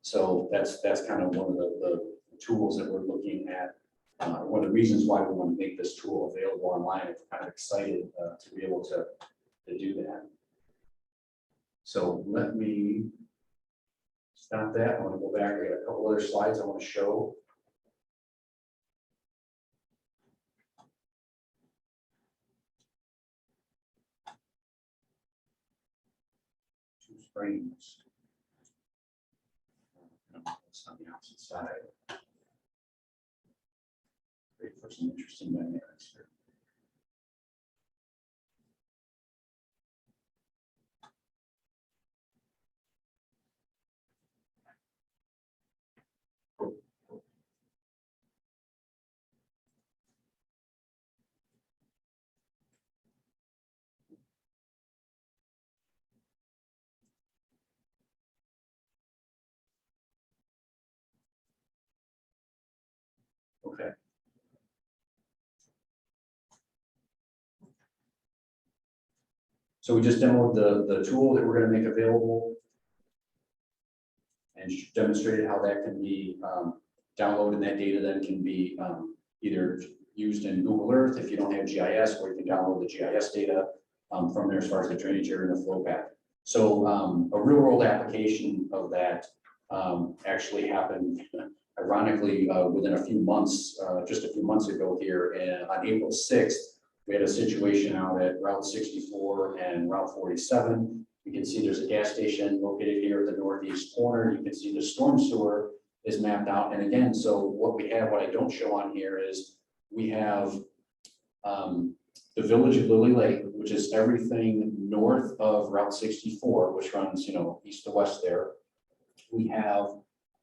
So that's kind of one of the tools that we're looking at. One of the reasons why we want to make this tool available online. We're kind of excited to be able to do that. So let me stop that. I want to go back. I got a couple other slides I want to show. Two springs. It's on the opposite side. Great for some interesting dynamics here. Okay. So we just demoed the tool that we're going to make available and demonstrated how that can be downloaded, and that data then can be either used in Google Earth if you don't have GIS, or you can download the GIS data from there as far as the drainage area and the flow path. So a real world application of that actually happened ironically within a few months, just a few months ago here, and on April 6th, we had a situation out at Route 64 and Route 47. You can see there's a gas station located here at the northeast corner. You can see the storm sewer is mapped out. And again, so what we have, what I don't show on here is we have the village of Lily Lake, which is everything north of Route 64, which runs, east to west there. We have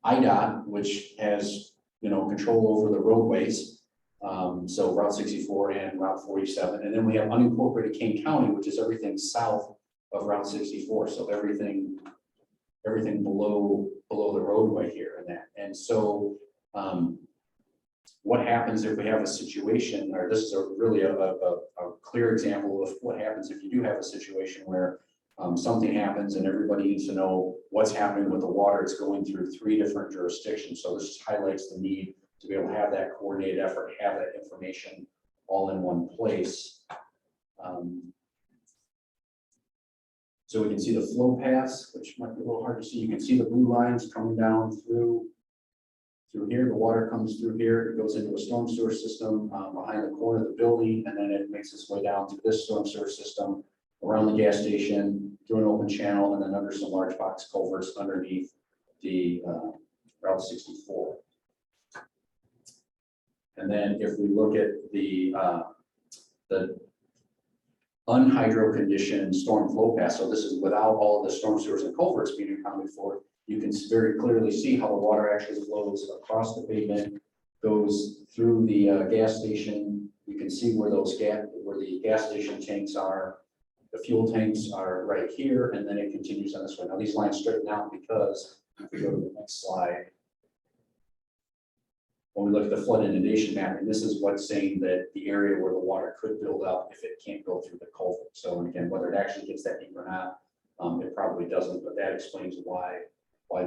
IDOT, which has, control over the roadways. So Route 64 and Route 47. And then we have unincorporated Kane County, which is everything south of Route 64. So everything below the roadway here and that. And so what happens if we have a situation, or this is really a clear example of what happens if you do have a situation where something happens and everybody needs to know what's happening with the water. It's going through 3 different jurisdictions. So this highlights the need to be able to have that coordinated effort, have that information all in one place. So we can see the flow paths, which might be a little hard to see. You can see the blue lines coming down through here. The water comes through here. It goes into a storm sewer system behind the corner of the building, and then it makes its way down to this storm sewer system, around the gas station, through an open channel, and then under some large box culverts underneath the Route 64. And then if we look at the unhydro conditioned storm flow path, so this is without all of the storm sewers and culverts being accounted for, you can very clearly see how the water actually flows across the pavement, goes through the gas station. You can see where the gas station tanks are. The fuel tanks are right here, and then it continues on this way. Now these lines straighten out because if we go to the next slide, when we look at the flood inundation map, and this is what's saying that the area where the water could build up if it can't go through the culvert. So and again, whether it actually gets that deep or not, it probably doesn't, but that explains why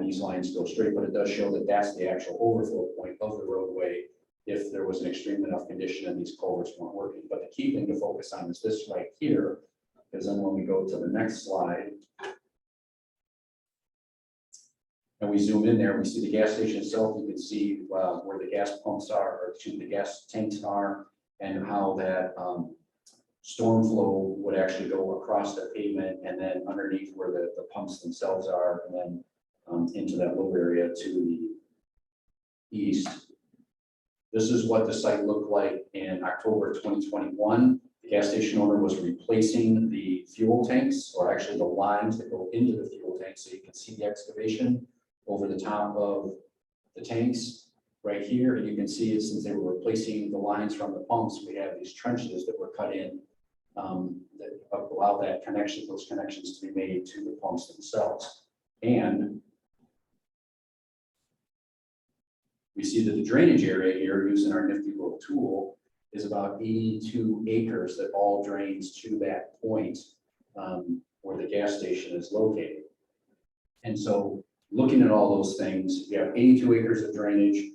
these lines go straight. But it does show that that's the actual overflow point of the roadway if there was an extreme enough condition and these culverts weren't working. But the key thing to focus on is this right here, because then when we go to the next slide, and we zoom in there, we see the gas station itself. You can see where the gas pumps are, or the gas tanks are, and how that storm flow would actually go across the pavement and then underneath where the pumps themselves are, and then into that little area to the east. This is what the site looked like in October 2021. The gas station owner was replacing the fuel tanks, or actually the lines that go into the fuel tanks. So you can see the excavation over the top of the tanks right here. And you can see it, since they were replacing the lines from the pumps, we have these trenches that were cut in that allow that connection, those connections to be made to the pumps themselves. And we see that the drainage area here, using our nifty little tool, is about 82 acres that all drains to that point where the gas station is located. And so looking at all those things, you have 82 acres of drainage,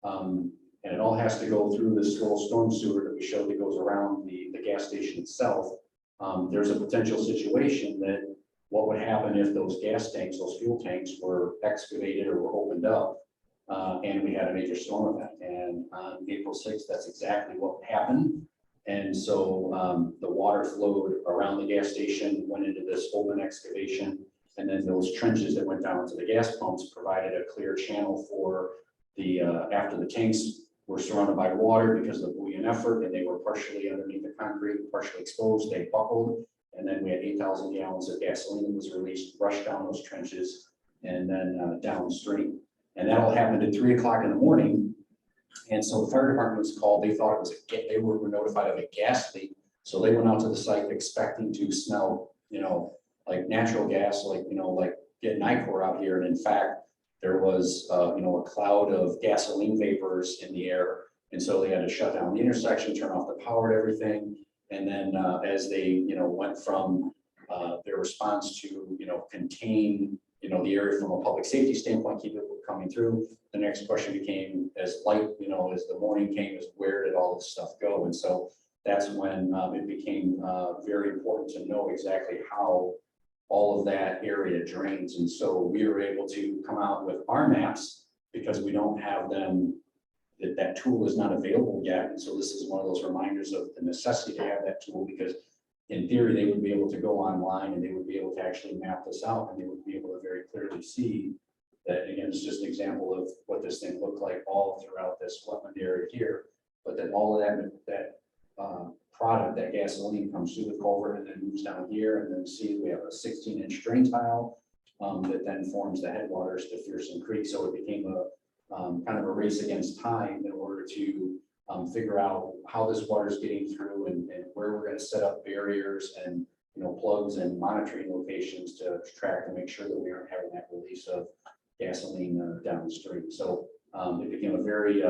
and it all has to go through this little storm sewer that we showed that goes around the gas station itself. There's a potential situation that what would happen if those gas tanks, those fuel tanks, were excavated or were opened up, and we had a major storm event. And on April 6th, that's exactly what happened. And so the water flowed around the gas station, went into this open excavation, and then those trenches that went down to the gas pumps provided a clear channel for the, after the tanks were surrounded by water because of the buoyant effort, and they were partially underneath the concrete, partially exposed, they buckled. And then we had 8,000 gallons of gasoline that was released, rushed down those trenches, and then downstream. And that all happened at 3 o'clock in the morning. And so the fire department was called. They thought it was they were notified of a gas leak. So they went out to the site expecting to smell, like natural gas, like get Nicor out here. And in fact, there was, a cloud of gasoline vapors in the air. And so they had to shut down the intersection, turn off the power and everything. And then as they, went from their response to, contain, the area from a public safety standpoint, keep it coming through. The next question became, as light, as the morning came, is where did all this stuff go? And so that's when it became very important to know exactly how all of that area drains. And so we were able to come out with our maps because we don't have them, that tool is not available yet. And so this is one of those reminders of the necessity to have that tool, because in theory, they would be able to go online and they would be able to actually map this out, and they would be able to very clearly see that. Again, it's just an example of what this thing looked like all throughout this wetland area here. But then all of that product, that gasoline, comes through the culvert and then moves down here, and then see we have a 16-inch drain tile that then forms the headwaters to Fearsome Creek. So it became a kind of a race against time in order to figure out how this water is getting through and where we're going to set up barriers and plugs and monitoring locations to track and make sure that we aren't having that release of gasoline downstream. So it became a very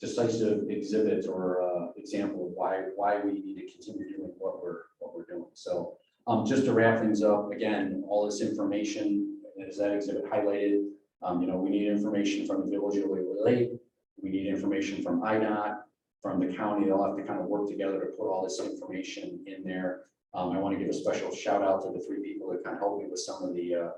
decisive exhibit or example of why we need to continue doing what we're doing. So just to wrap things up, again, all this information, as that exhibit highlighted, we need information from the village of Lake. We need information from IDOT, from the county. They'll have to kind of work together to put all this information in there. I want to give a special shout out to the 3 people that kind of helped me with some of the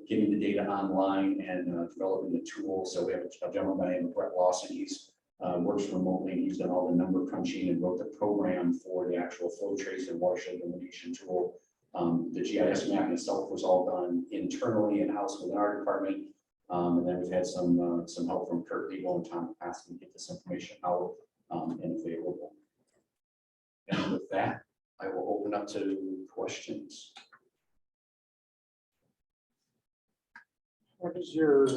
getting the data online and developing the tool. So we have a gentleman by the name of Brett Lawson. He's works remotely, and he's done all the number crunching and wrote the program for the actual flow trace and watershed delineation tool. The GIS mapping itself was all done internally in-house within our department. And then we've had some help from Kurt Legal and Tom Paskin to get this information out and available. And with that, I will open up to questions. What is your,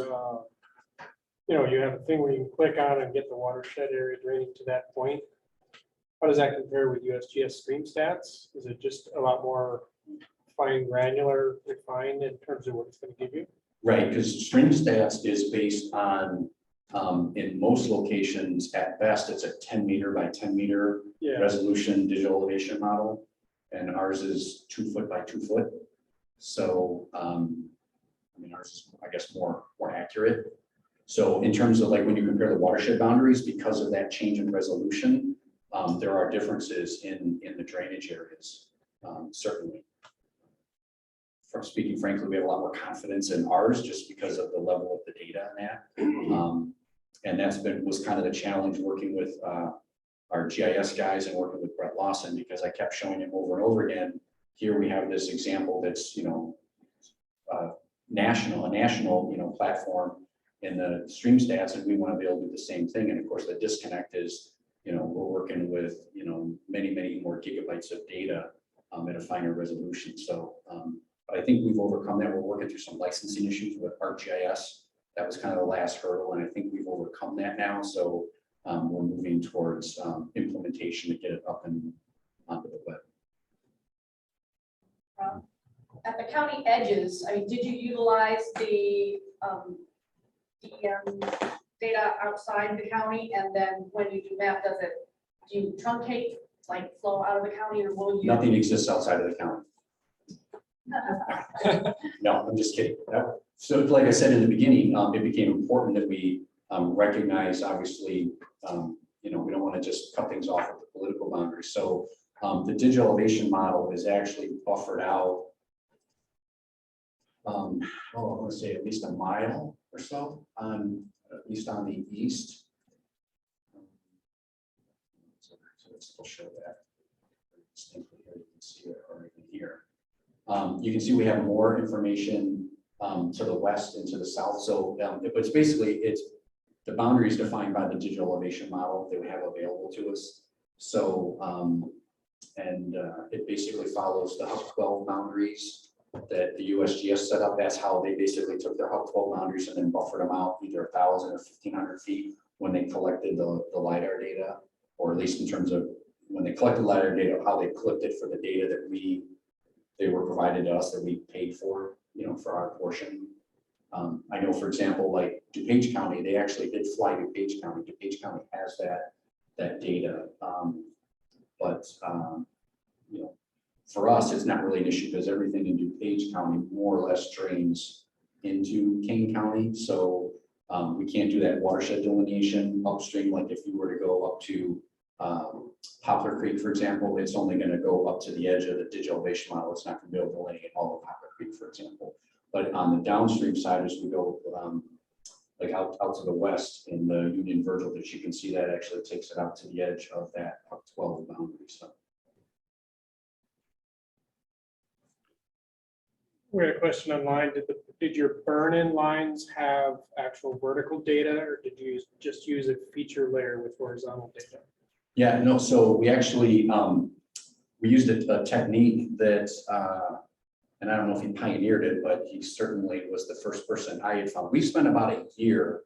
you have a thing where you can click on and get the watershed area draining to that point. How does that compare with USGS stream stats? Is it just a lot more fine, granular, refined in terms of what it's going to give you? Right, because stream stats is based on, in most locations, at best, it's a 10 meter by 10 meter Yeah, resolution digital elevation model. And ours is 2 foot by 2 foot. So, I mean, ours is, I guess, more accurate. So in terms of like when you compare the watershed boundaries, because of that change in resolution, there are differences in the drainage areas, certainly. From speaking frankly, we have a lot more confidence in ours just because of the level of the data in that. And that's was kind of the challenge working with our GIS guys and working with Brett Lawson, because I kept showing him over and over again, here we have this example that's, a national, platform in the stream stats, and we want to be able to do the same thing. And of course, the disconnect is, we're working with, many more gigabytes of data at a finer resolution. So, but I think we've overcome that. We're working through some licensing issues with ArcGIS. That was kind of the last hurdle, and I think we've overcome that now. So we're moving towards implementation to get it up and onto the web. At the county edges, I mean, did you utilize the DEM data outside the county? And then when you do that, do you truncate, like flow out of the county, or will you? Nothing exists outside of the county. No, I'm just kidding. No. So like I said in the beginning, it became important that we recognize, obviously, we don't want to just cut things off at the political boundaries. So the digital elevation model is actually buffered out, I want to say at least a mile or so, at least on the east. So it'll show that distinctly here. You can see it, or even here. You can see we have more information to the west and to the south. So it's basically, the boundaries defined by the digital elevation model that we have available to us. So, it basically follows the Hub 12 boundaries that the USGS set up. That's how they basically took their Hub 12 boundaries and then buffered them out either 1,000 or 1,500 feet when they collected the LiDAR data, or at least in terms of when they collected LiDAR data, how they clipped it for the data that they were provided to us that we paid for, for our portion. I know, for example, like DuPage County, they actually did fly DuPage County. DuPage County has that data. But for us, it's not really an issue because everything in DuPage County more or less drains into Kane County. So we can't do that watershed delineation upstream. Like if you were to go up to Poplar Creek, for example, it's only going to go up to the edge of the digital elevation model. It's not going to be able to delineate all of Poplar Creek, for example. But on the downstream side, as we go like out to the west in the Union Virgil, that you can see that actually takes it out to the edge of that 12 boundary. So. we had a question online. Did your burn-in lines have actual vertical data, or did you just use a feature layer with horizontal data? Yeah, no, so we actually, we used a technique that, and I don't know if he pioneered it, but he certainly was the first person I had found. We spent about a year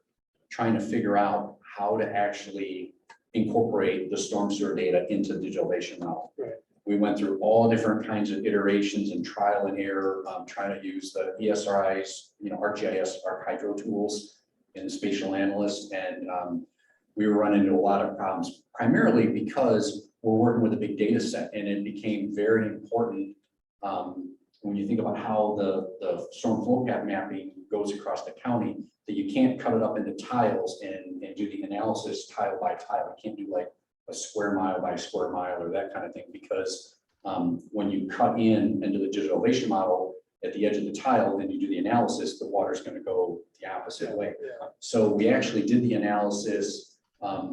trying to figure out how to actually incorporate the storm sewer data into the digital elevation model. Right. We went through all different kinds of iterations and trial and error, trying to use the ESRI's, ArcGIS, ArcHydro tools in Spatial Analyst. And we were running into a lot of problems, primarily because we're working with a big data set, and it became very important when you think about how the storm flow path mapping goes across the county, that you can't cut it up into tiles and do the analysis tile by tile. You can't do like a square mile by square mile or that kind of thing, because when you cut into the digital elevation model at the edge of the tile, then you do the analysis, the water's going to go the opposite way. Yeah. So we actually did the analysis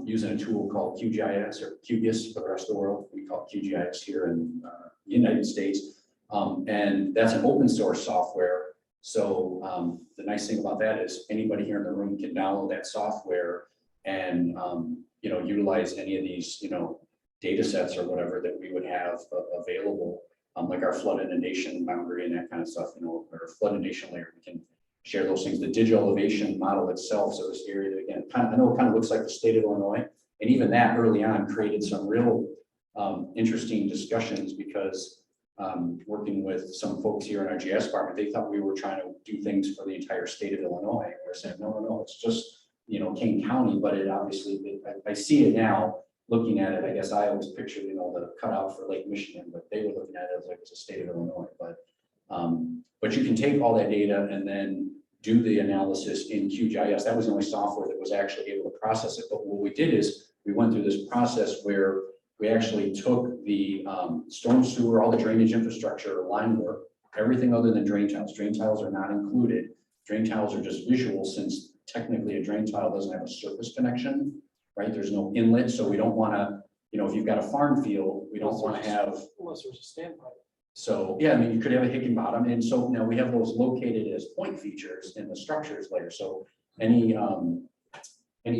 using a tool called QGIS, or QGIS for the rest of the world. We call it QGIS here in the United States. And that's an open source software. So the nice thing about that is anybody here in the room can download that software and utilize any of these data sets or whatever that we would have available, like our flood inundation boundary and that kind of stuff, or flood inundation layer. We can share those things. The digital elevation model itself, so this area that, again, I know it kind of looks like the state of Illinois, and even that early on created some real interesting discussions, because working with some folks here in our GS department, they thought we were trying to do things for the entire state of Illinois. We're saying, no, it's just, Kane County, but it obviously, I see it now, looking at it. I guess I always pictured, the cutout for Lake Michigan, but they were looking at it as like it's a state of Illinois. But you can take all that data and then do the analysis in QGIS. That was the only software that was actually able to process it. But what we did is we went through this process where we actually took the storm sewer, all the drainage infrastructure, line work, everything other than drain tiles. Drain tiles are not included. Drain tiles are just visual, since technically a drain tile doesn't have a surface connection, right? There's no inlet, so we don't want to, if you've got a farm field, we don't want to have. Unless there's a standpipe. So, yeah, I mean, you could have a hick and bottom, and so now we have those located as point features in the structures layer. So any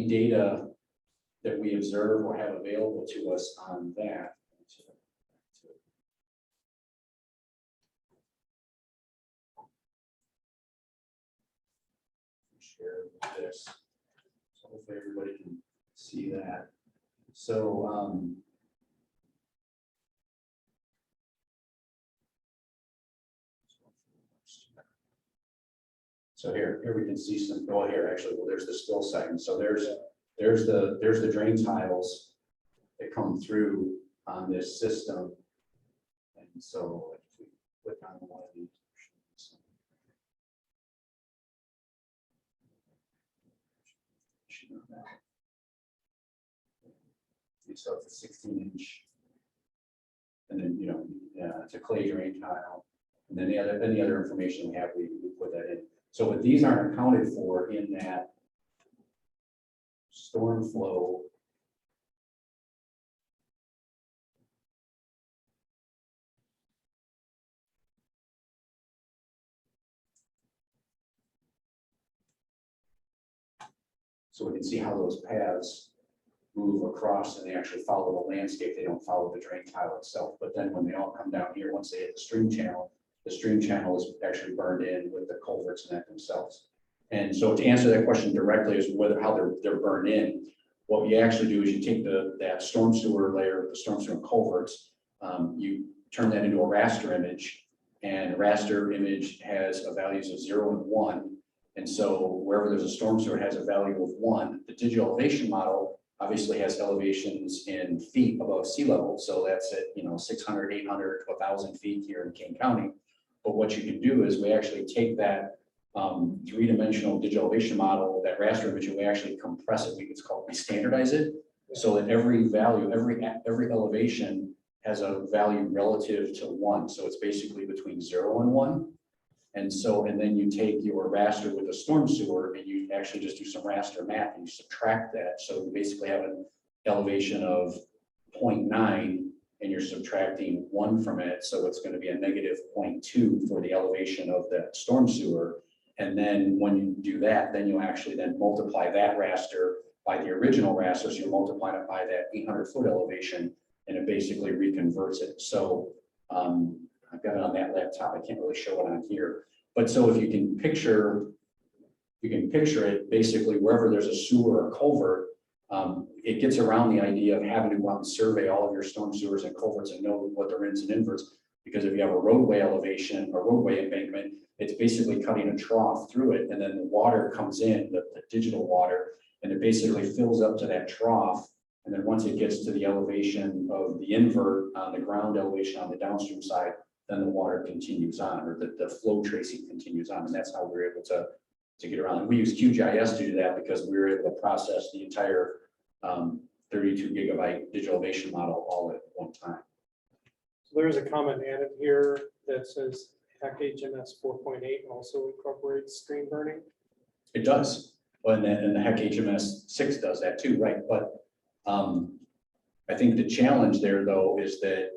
data that we observe or have available to us on that. Share this, so hopefully everybody can see that. So, so here we can see some, here actually, well, there's the spill segment. So there's the drain tiles that come through on this system. And so if we click on one of these. So it's a 16-inch. And then, it's a clay drain tile. And then any other information we have, we put that in. So what these aren't accounted for in that storm flow. So we can see how those paths move across, and they actually follow the landscape. They don't follow the drain tile itself. But then when they all come down here, once they hit the stream channel is actually burned in with the culverts and that themselves. And so to answer that question directly is how they're burned in. What you actually do is you take that storm sewer layer, the storm sewer culverts, you turn that into a raster image, and raster image has a values of 0 and 1. And so wherever there's a storm sewer, it has a value of 1. The digital elevation model obviously has elevations in feet above sea level. So that's at 600, 800 to 1,000 feet here in Kane County. But what you can do is we actually take that three-dimensional digital elevation model, that raster image, and we actually compress it. We standardize it so that every value, every elevation has a value relative to 1. So it's basically between 0 and 1. And then you take your raster with a storm sewer and you actually just do some raster math and you subtract that. So you basically have an elevation of 0.9 and you're subtracting 1 from it. So it's going to be a negative 0.2 for the elevation of that storm sewer. And then when you do that, then you actually then multiply that raster by the original raster. So you're multiplying it by that 800-foot elevation and it basically reconverts it. So I've got it on that laptop. I can't really show it on here. But so if you can picture it, basically wherever there's a sewer or culvert, it gets around the idea of having to go out and survey all of your storm sewers and culverts and know what their ins and inverts. Because if you have a roadway elevation or roadway embankment, it's basically cutting a trough through it. And then the water comes in, the digital water, and it basically fills up to that trough. And then once it gets to the elevation of the invert on the ground elevation on the downstream side, then the water continues on, or the flow tracing continues on. And that's how we're able to get around. And we use QGIS to do that because we were able to process the entire 32 gigabyte digital elevation model all at one time. So there is a comment added here that says HEC-HMS 4.8 also incorporates stream burning. It does, and the HEC-HMS 6 does that too, right? But I think the challenge there though is that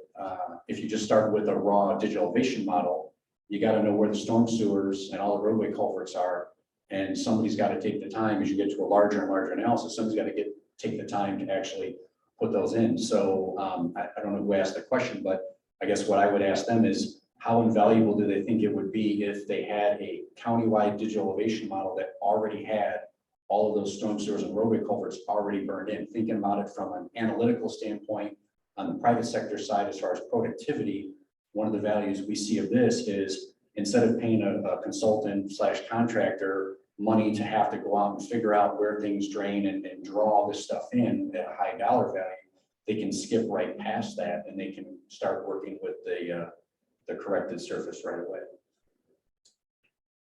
if you just start with a raw digital elevation model, you got to know where the storm sewers and all the roadway culverts are, and somebody's got to take the time as you get to a larger and larger analysis. Somebody's got to take the time to actually put those in. So I don't know who asked the question, but I guess what I would ask them is how invaluable do they think it would be if they had a countywide digital elevation model that already had all of those storm sewers and roadway culverts already burned in, thinking about it from an analytical standpoint on the private sector side as far as productivity. one of the values we see of this is instead of paying a consultant / contractor money to have to go out and figure out where things drain and draw all this stuff in at a high dollar value, they can skip right past that and they can start working with the corrected surface right away.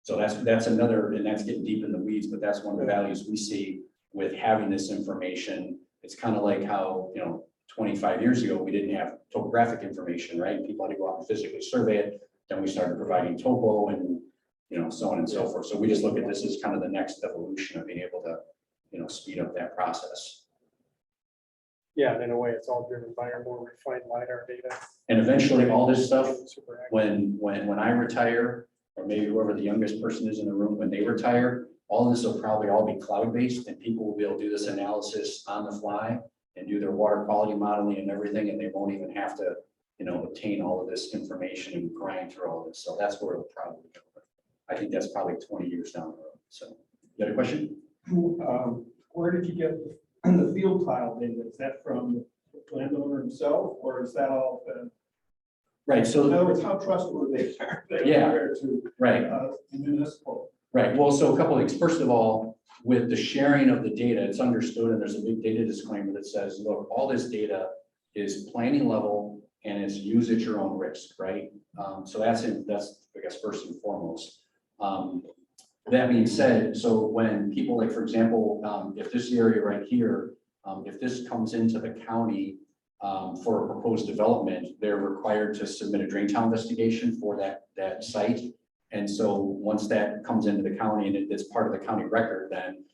So that's another, and that's getting deep in the weeds, but that's one of the values we see with having this information. It's kind of like how, 25 years ago, we didn't have topographic information, right? People had to go out and physically survey it. Then we started providing topo and, so on and so forth. So we just look at this as kind of the next evolution of being able to, speed up that process. Yeah, and in a way, it's all driven by our more refined LiDAR data. And eventually all this stuff, Super accurate. when I retire, or maybe whoever the youngest person is in the room, when they retire, all this will probably all be cloud-based and people will be able to do this analysis on the fly and do their water quality modeling and everything, and they won't even have to, obtain all of this information and grind through all this. So that's where it'll probably go. I think that's probably 20 years down the road. So, you got a question? Where did you get the field tile data? Is that from the landowner himself, or is that all been? Right, In so, other words, how trustworthy are they Yeah. compared to right. municipal? Right, well, so a couple of things. First of all, with the sharing of the data, it's understood, and there's a big data disclaimer that says, look, all this data is planning level and it's use at your own risk, right? So that's I guess, first and foremost. That being said, so when people like, for example, if this area right here, if this comes into the county for a proposed development, they're required to submit a drain tile investigation for that site. And so once that comes into the county and it's part of the county record, then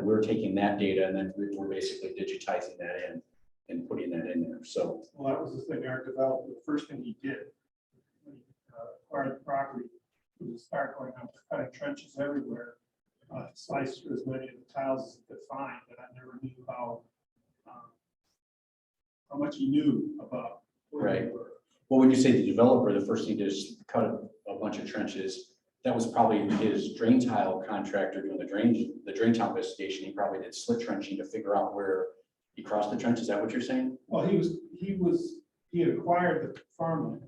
we're taking that data and then we're basically digitizing that in and putting that in there. So Well, that was the thing our developer, the first thing he did when he acquired the property was to start going out cutting trenches everywhere, slice through as many of the tiles as he could find, but I never knew how much he knew about where they Right. were. well, when you say the developer, the first thing to is cut a bunch of trenches. That was probably his drain tile contractor doing the drain tile investigation. He probably did slit trenching to figure out where he crossed the trench. Is that what you're saying? Well, he had acquired the farmland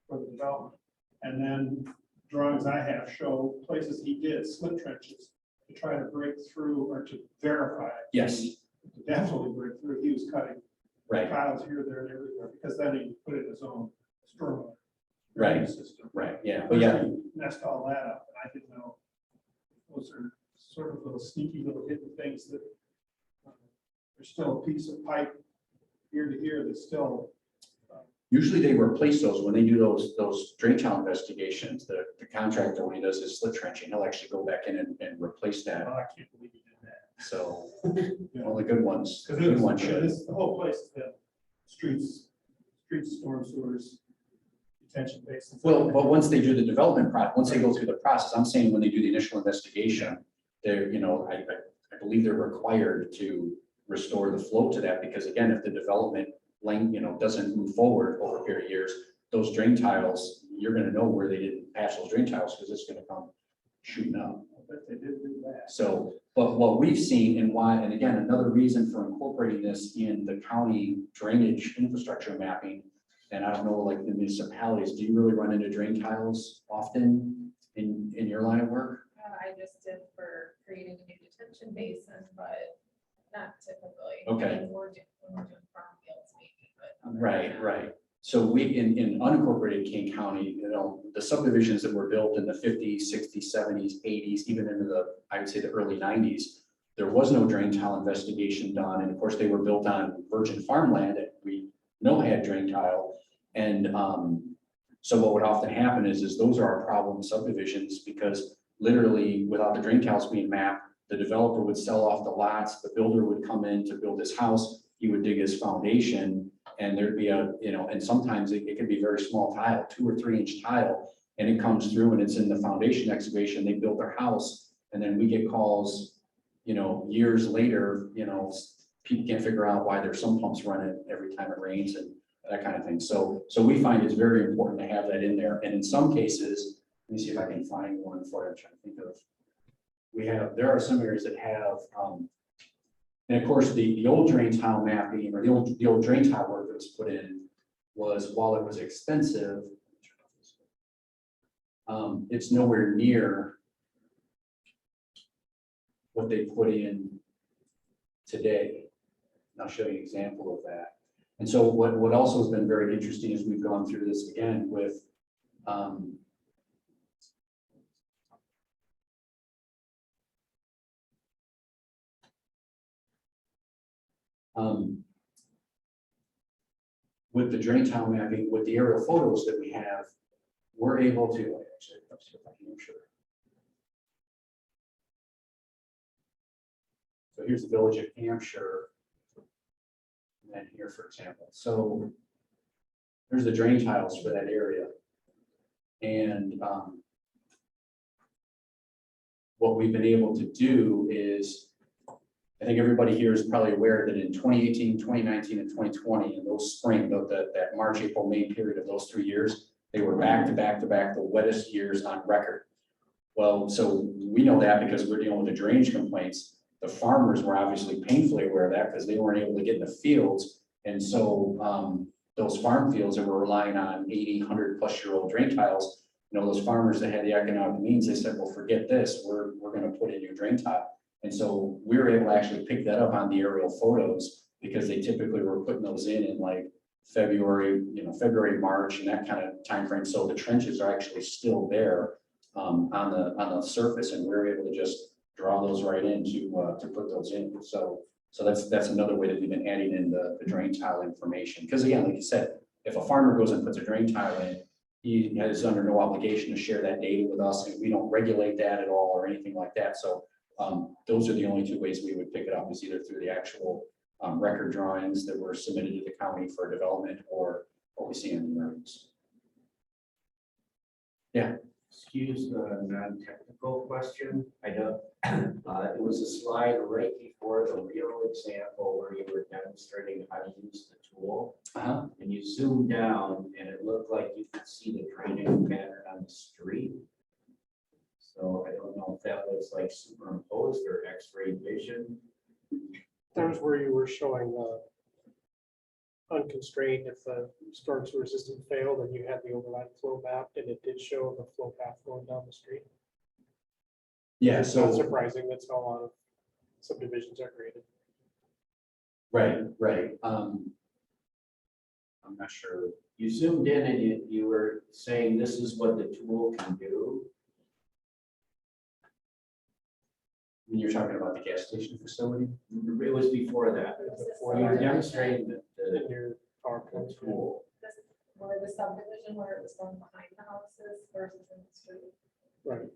for the development, and then drawings I have show places he did slit trenches to try to break through or to verify. Yes. To definitely break through. He was cutting Right, tiles here, there, and everywhere, because then he put in his own storm Right. drainage system. right, yeah, but yeah, He messed all that up, and I didn't know. Those are sort of little sneaky little hidden things that there's still a piece of pipe here to here that's still. usually they replace those when they do those drain tile investigations. The contractor, when he does his slit trenching, he'll actually go back in and replace that. I can't believe he did that. So You know, all the good ones, Because good ones should. the whole place has been streets, storm sewers, detention basins. Well, but once they do the development once they go through the process, I'm saying when they do the initial investigation, they're, I believe they're required to restore the flow to that, because again, if the development lane, doesn't move forward over a period of years, those drain tiles, you're gonna know where they didn't patch those drain tiles, because it's gonna come shooting up. But they did do that. So, but what we've seen and why, and again, another reason for incorporating this in the county drainage infrastructure mapping, and I don't know, like the municipalities, do you really run into drain tiles often in your line of work? I just did for creating a new detention basin, but not typically. Okay. When we're doing farm fields maybe, but. other than Right, that- right. So we, in unincorporated Kane County, the subdivisions that were built in the 50s, 60s, 70s, 80s, even into I would say the early 90s, there was no drain tile investigation done. And of course, they were built on virgin farmland that we know had drain tile. And so what would often happen is those are our problem subdivisions, because literally without the drain tiles being mapped, the developer would sell off the lots, the builder would come in to build his house, he would dig his foundation, and there'd be and sometimes it could be very small tile, 2 or 3 inch tile, and it comes through and it's in the foundation excavation, they build their house, and then we get calls, years later, people can't figure out why their sump pumps running every time it rains and that kind of thing. So we find it's very important to have that in there. And in some cases, let me see if I can find one for you. I'm trying to think of. There are some areas that have, and of course, the old drain tile mapping or the old drain tile work that was put in was, while it was expensive, it's nowhere near what they put in today. And I'll show you an example of that. And so what also has been very interesting is we've gone through this again with with the drain tile mapping, with the aerial photos that we have, we're able to, actually, let's see if I can show. So here's the village of Hampshire. And then here, for example, so there's the drain tiles for that area. And what we've been able to do is, I think everybody here is probably aware that in 2018, 2019, and 2020, in those spring, that March, April, May period of those 3 years, they were back to back to back the wettest years on record. Well, so we know that because we're dealing with the drainage complaints. The farmers were obviously painfully aware of that because they weren't able to get in the fields. And so those farm fields that were relying on 80, 100+ year old drain tiles, you know, those farmers that had the economic means, they said, well, forget this, we're going to put in your drain tile. And so we were able to actually pick that up on the aerial photos because they typically were putting those in like February, February, March, and that kind of time frame. So the trenches are actually still there on the surface, and we're able to just draw those right in to put those in. So that's another way that we've been adding in the drain tile information. Because again, like you said, if a farmer goes and puts a drain tile in, he is under no obligation to share that data with us, and we don't regulate that at all or anything like that. So those are the only two ways we would pick it up, is either through the actual record drawings that were submitted to the county for development, or what we see in the earnings. Yeah. Excuse the non-technical question. I know it was a slide right before the real example where you were demonstrating how to use the tool. And you zoomed down and it looked like you could see the drainage pattern on the street. So I don't know if that was like superimposed or X-ray vision. That was where you were showing unconstrained, if the storm sewer system failed and you had the overland flow mapped, and it did show the flow path going down the street. Yeah. It's not So surprising, that's how a lot of subdivisions are created. right. I'm not sure. You zoomed in and you were saying this is what the tool can do. When you're talking about the gas station facility. It was before that. Before You were that. demonstrating the In your PowerPoint. tool. Or the subdivision where it was done behind the houses versus in the street. Right.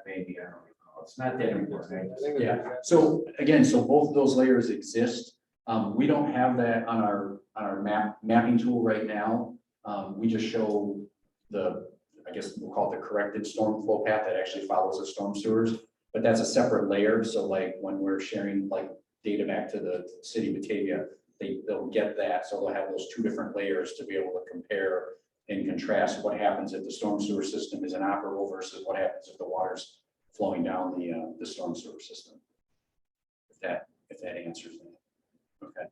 Maybe, I don't recall. It's not that important. I think Yeah. So again, so both of those layers exist. We don't have that on our mapping tool right now. We just show I guess we'll call it the corrected storm flow path that actually follows the storm sewers. But that's a separate layer. So like when we're sharing like data back to the city of Batavia, they'll get that. So they'll have those two different layers to be able to compare and contrast what happens if the storm sewer system is inoperable versus what happens if the water's flowing down the storm sewer system. If that answers that. Okay.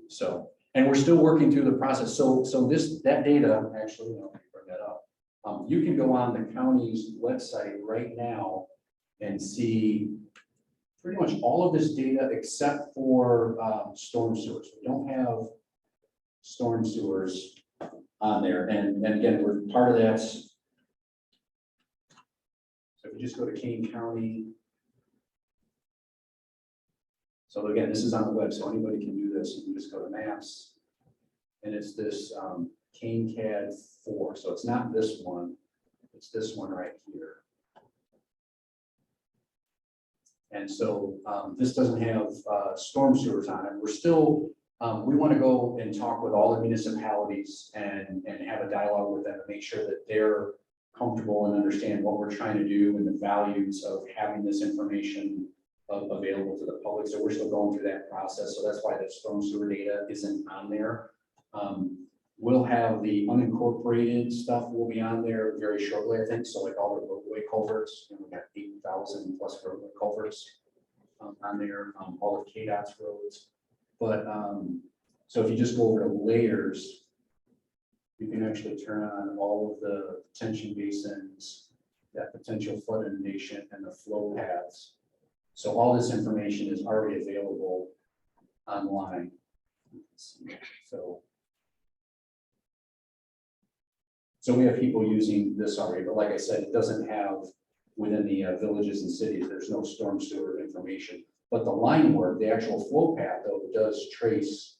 So, and we're still working through the process. So that data, actually, let me bring that up. You can go on the county's website right now and see pretty much all of this data except for storm sewers. We don't have storm sewers on there. And again, we're part of that. So if we just go to Kane County. So again, this is on the web, so anybody can do this. You can just go to maps. And it's this Kane CAD 4. So it's not this one, it's this one right here. And so this doesn't have storm sewers on it. We're still, we want to go and talk with all the municipalities and have a dialogue with them to make sure that they're comfortable and understand what we're trying to do and the values of having this information available to the public. So we're still going through that process. So that's why the storm sewer data isn't on there. We'll have the unincorporated stuff will be on there very shortly, I think. So like all the roadway culverts, we've got 8,000+ roadway culverts on there, all of KDOT's roads. But so if you just go over to layers, you can actually turn on all of the detention basins that potential flood inundation and the flow paths. So all this information is already available online. So we have people using this already, but like I said, it doesn't have within the villages and cities, there's no storm sewer information. But the line work, the actual flow path though, does trace,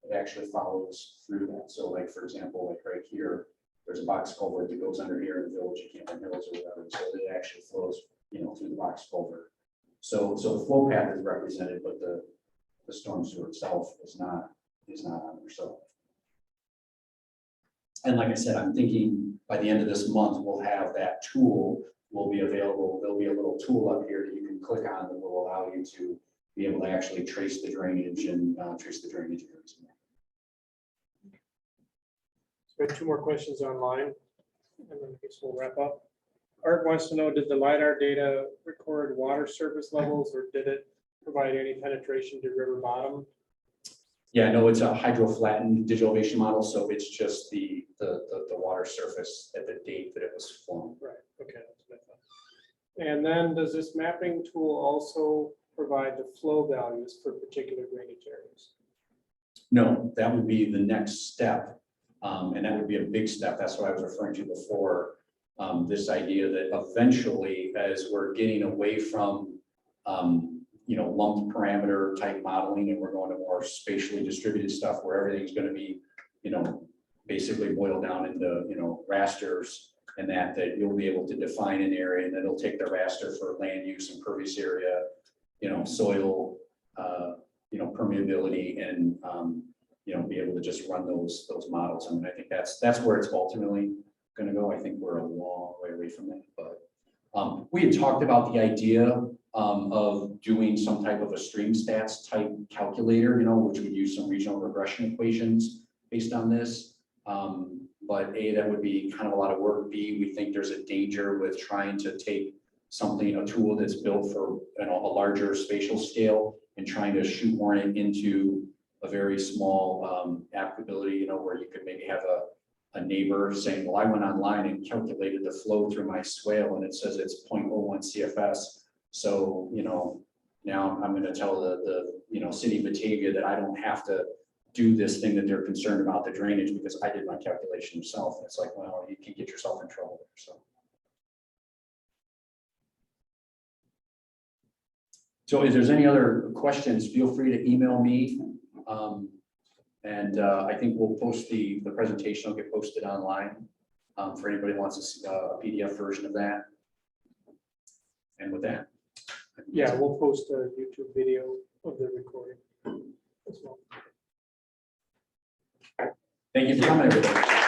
it actually follows through that. So like, for example, like right here, there's a box culvert that goes under here in the village of Camden Hills or whatever. So it actually flows, through the box culvert. So the flow path is represented, but the storm sewer itself is not on there. So. And like I said, I'm thinking by the end of this month, we'll have that tool will be available. There'll be a little tool up here that you can click on that will allow you to be able to actually trace the drainage and trace the drainage areas. So we have 2 more questions online, and then I guess we'll wrap up. Art wants to know, did the LiDAR data record water surface levels, or did it provide any penetration to river bottom? Yeah, no, it's a hydro-flattened digital elevation model, so it's just the water surface at the date that it was flown. Right, okay. That's what I thought. And then does this mapping tool also provide the flow values for particular drainage areas? No, that would be the next step, and that would be a big step. That's what I was referring to before. This idea that eventually, as we're getting away from lumped parameter type modeling, and we're going to more spatially distributed stuff where everything's going to be, basically boiled down into, rasters, and that you'll be able to define an area, and then it'll take the raster for land use, impervious area, soil, permeability, and, be able to just run those models. I mean, I think that's where it's ultimately going to go. I think we're a long way away from that, but we had talked about the idea of doing some type of a stream stats type calculator, which would use some regional regression equations based on this. But A, that would be kind of a lot of work. B, we think there's a danger with trying to take a tool that's built for a larger spatial scale and trying to shoehorn it into a very small applicability, where you could maybe have a neighbor saying, well, I went online and calculated the flow through my swale and it says it's 0.01 CFS. So, now I'm going to tell the city of Batavia that I don't have to do this thing that they're concerned about, the drainage, because I did my calculation myself. It's like, well, you can get yourself in trouble there. So if there's any other questions, feel free to email me. And I think we'll post the presentation will get posted online for anybody who wants to see a PDF version of that. And with that. Yeah, we'll post a YouTube video of the recording as well. Thank you for coming, everybody.